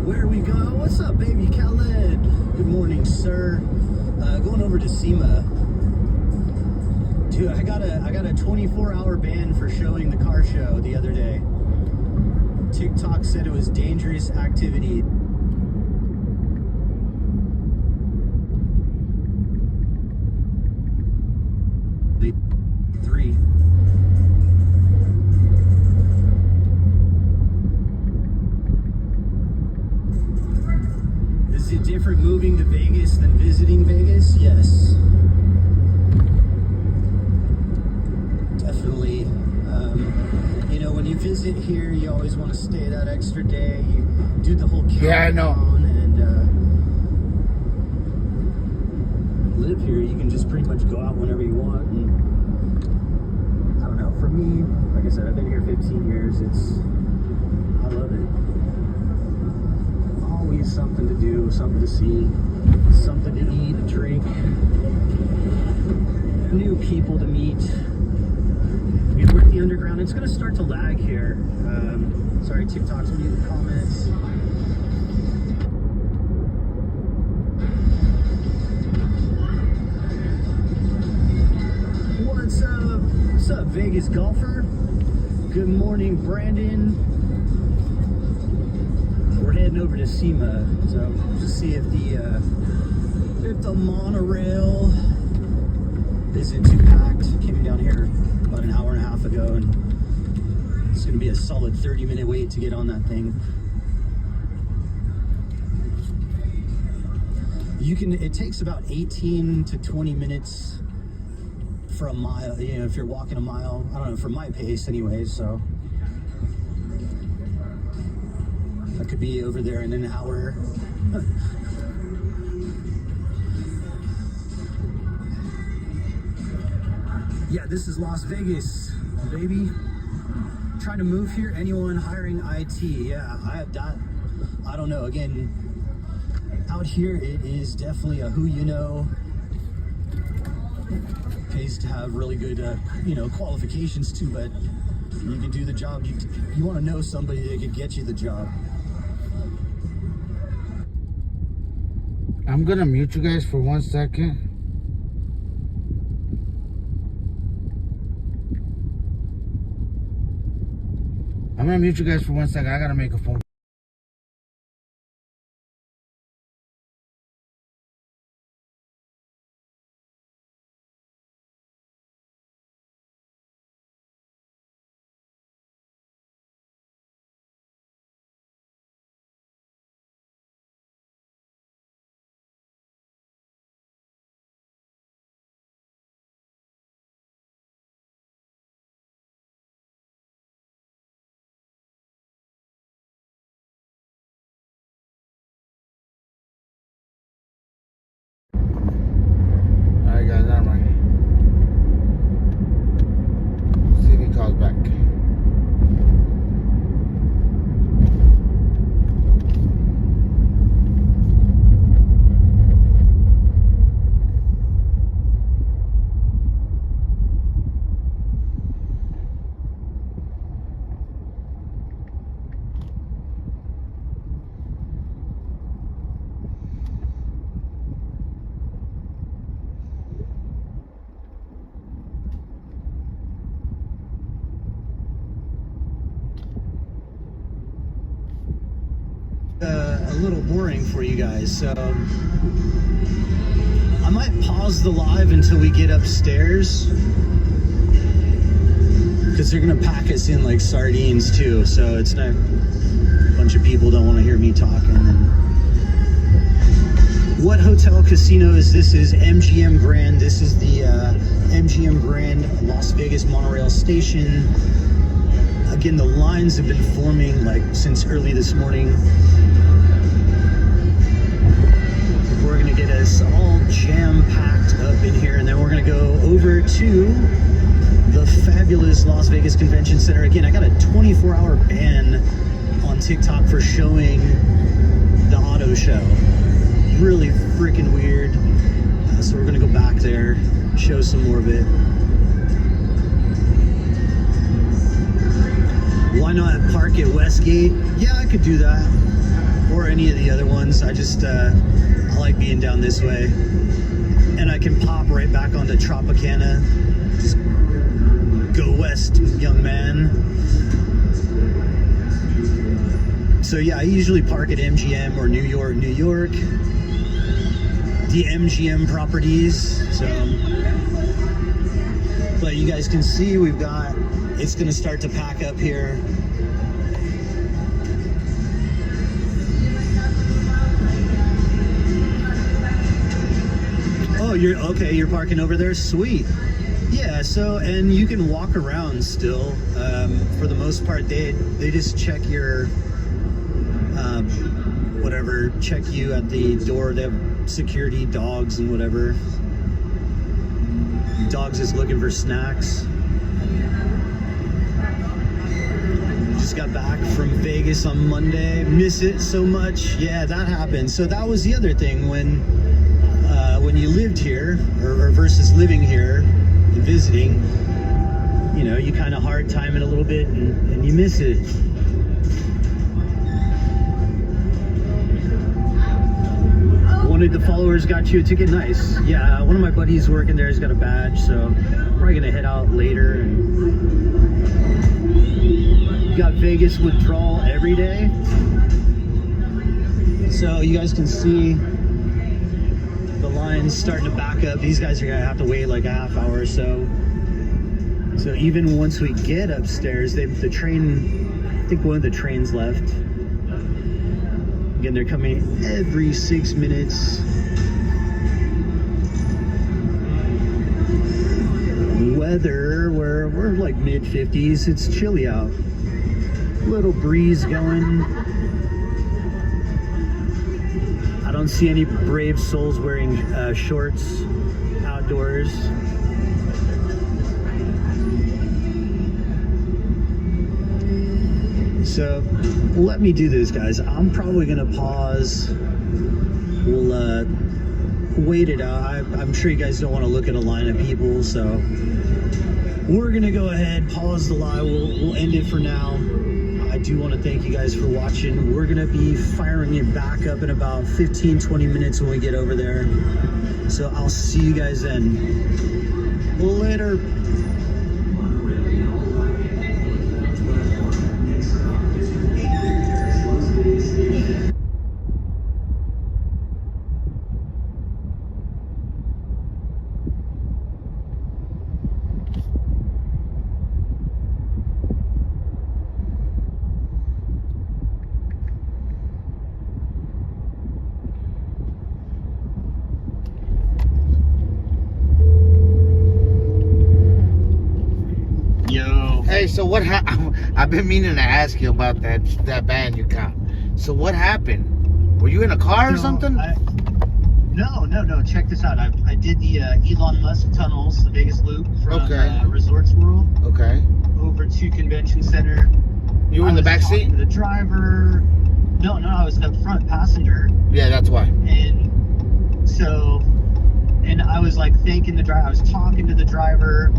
Where we go? What's up, baby Khaled? Good morning, sir. Going over to SEMA. Dude, I got a 24-hour ban for showing the car show the other day. TikTok said it was dangerous activity. Three. Is it different moving to Vegas than visiting Vegas? Yes. Definitely. You know, when you visit here, you always want to stay that extra day. You do the whole countdown. Yeah, I know. And live here. You can just pretty much go out whenever you want. And I don't know. For me, like I said, I've been here 15 years. I love it. Always something to do, something to see, something to eat, drink, new people to meet. We're at the underground. It's going to start to lag here. Sorry, TikTok's muted comments. What's up? What's up, Vegas golfer? Good morning, Brandon. We're heading over to SEMA, so just see if the monorail isn't too packed. Came down here about an hour and a half ago, and it's gonna be a solid 30-minute wait to get on that thing. It takes about 18 to 20 minutes for a mile, you know, if you're walking a mile. I don't know, for my pace anyways, so I could be over there in an hour. Yeah, this is Las Vegas, baby. Trying to move here, anyone hiring IT? Yeah, I have that. I don't know, again, out here it is definitely a who you know. Pays to have really good, you know, qualifications too, but you can do the job. You want to know somebody that could get you the job. I'm gonna mute you guys for 1 second. I'm gonna mute you guys for 1 second. I gotta make a phone. Alright guys, never mind. See if he calls back. A little boring for you guys, so I might pause the live until we get upstairs, because they're gonna pack us in like sardines too, so it's not, a bunch of people don't want to hear me talking. And what hotel casino is this? Is MGM Grand. This is the MGM Grand Las Vegas monorail station. Again, the lines have been forming like since early this morning. We're gonna get us all jam-packed up in here, and then we're gonna go over to the fabulous Las Vegas Convention Center. Again, I got a 24-hour ban on TikTok for showing the auto show. Really freaking weird. So we're gonna go back there, show some more of it. Why not park at Westgate? Yeah, I could do that. Or any of the other ones. I just, I like being down this way. And I can pop right back onto Tropicana. Just go west, young man. So yeah, I usually park at MGM or New York. The MGM properties. So, but you guys can see we've got, it's gonna start to pack up here. Oh, you're parking over there? Sweet. Yeah, so, and you can walk around still. For the most part, they just check your, whatever, check you at the door. They have security, dogs, and whatever. Dogs is looking for snacks. Just got back from Vegas on Monday. Miss it so much. Yeah, that happened. So that was the other thing when you lived here, or versus living here and visiting, you know, you kind of hard time it a little bit and you miss it. One of the followers got you a ticket. Nice. Yeah, one of my buddies working there has got a badge, so probably gonna head out later. And got Vegas withdrawal every day, so you guys can see the lines starting to back up. These guys are gonna have to wait like a half hour or so. So even once we get upstairs, the train, I think one of the trains left. Again, they're coming every 6 minutes. Weather, we're like mid-50s. It's chilly out. Little breeze going. I don't see any brave souls wearing shorts outdoors. So let me do this, guys. I'm probably gonna pause. We'll wait it out. I'm sure you guys don't want to look at a line of people, so we're gonna go ahead, pause the live. We'll end it for now. I do want to thank you guys for watching. We're gonna be firing it back up in about 15-20 minutes when we get over there. So I'll see you guys then. Later. Hey, so what happened? I've been meaning to ask you about that band you got. So what happened? Were you in a car or something? No. Check this out. I did the Elon Musk tunnels, the Vegas Loop from Resorts World. Okay. Over to Convention Center. You were in the back seat? The driver. No, I was the front passenger. Yeah, that's why. And so, and I was like thanking the driver. I was talking to the driver.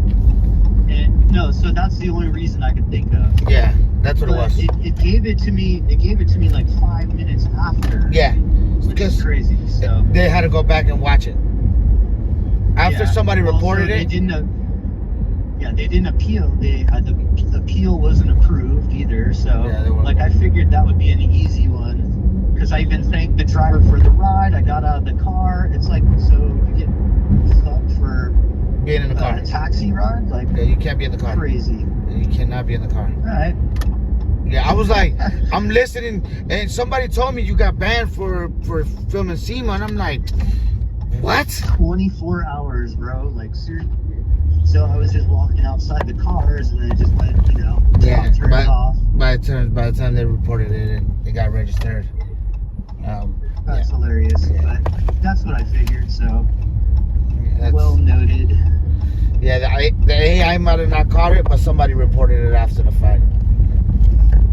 And no, so that's the only reason I could think of. Yeah, that's what it was. It gave it to me like 5 minutes after. Yeah, because crazy. So they had to go back and watch it after somebody reported it. They didn't appeal. The appeal wasn't approved either. So like I figured that would be an easy one because I even thanked the driver for the ride. I got out of the car. It's like, so you get fucked for being in the car. A taxi ride? Like, yeah, you can't be in the car. Crazy. You cannot be in the car. All right. Yeah, I was like, I'm listening, and somebody told me you got banned for filming SEMA, and I'm like, what? 24 hours, bro. Like, seriously. So I was just walking outside the cars, and then it just went, Yeah, turned off. by the time they reported it, and it got registered. That's hilarious, Yeah. but that's what I figured. So That's, well noted. Yeah, the AI might have not caught it, but somebody reported it after the fact.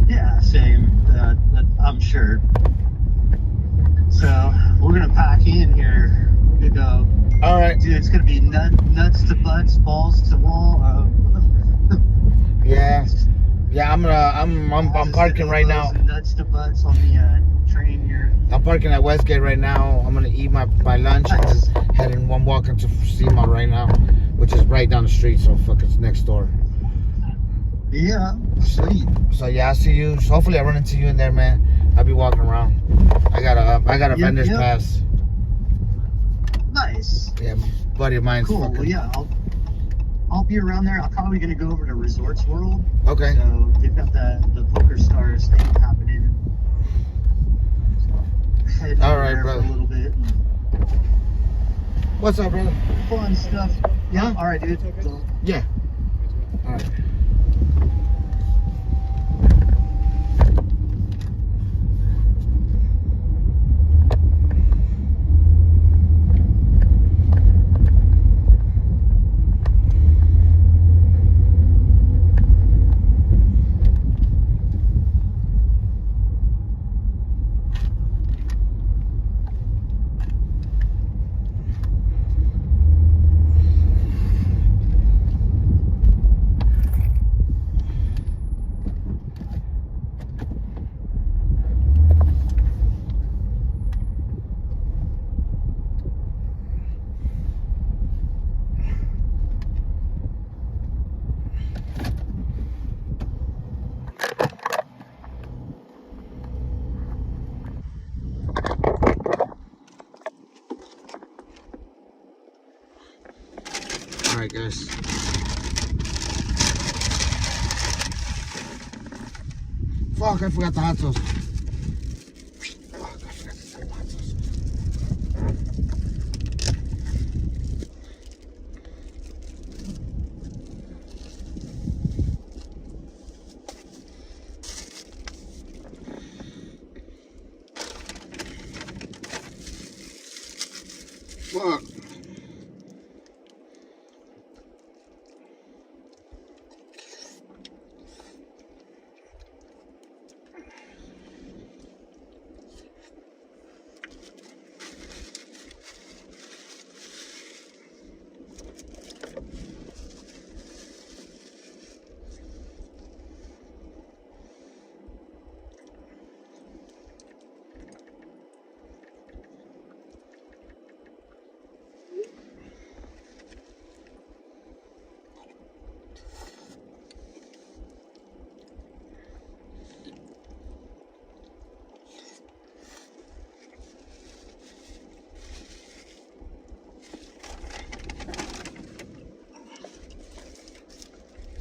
Yeah, same. I'm sure. So we're gonna pack in here. We go. All right, dude. It's gonna be nuts to butts, balls to wall. Yeah, I'm parking right now. Nuts to butts on the train here. I'm parking at Westgate right now. I'm gonna eat my lunch and I'm walking to SEMA right now, which is right down the street. So fuck, it's next door. Yeah, sweet. So yeah, I'll see you. So hopefully I run into you in there, man. I'll be walking around. I got a vendor's pass. Nice. Yeah, buddy of mine's cool. fucking. Well, yeah, I'll be around there. I'm probably gonna go over to Resorts World. Okay. So they've got the Poker Stars thing happening. So heading All over right, there brother. for a little bit. What's up, brother? Fun stuff. Yeah. All right, dude. Yeah. All right. Alright guys. Fuck, I forgot the hot sauce. Fuck, I forgot the hot sauce. Fuck.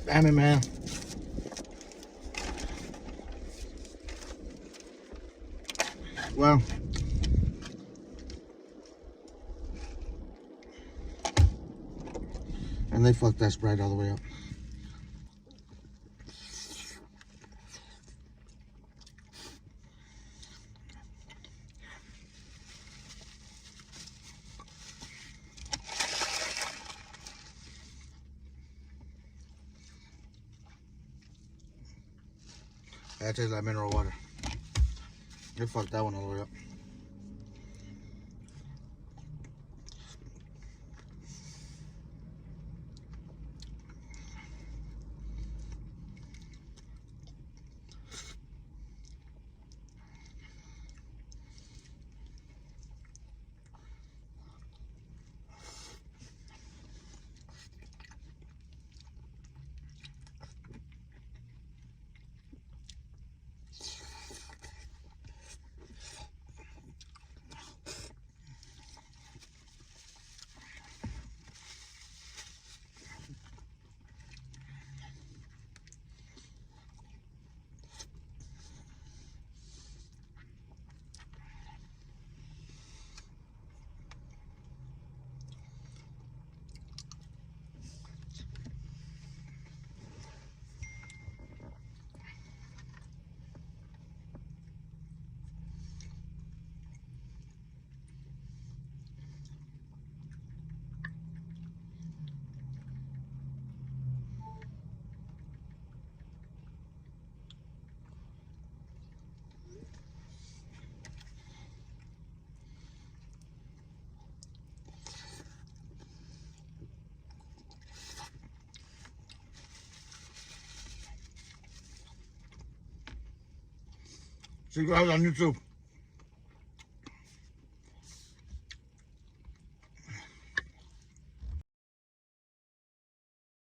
Damn it, man. Well, and they fucked that Sprite all the way up. That tastes like mineral water. They fucked that one all the way up. See you guys on YouTube.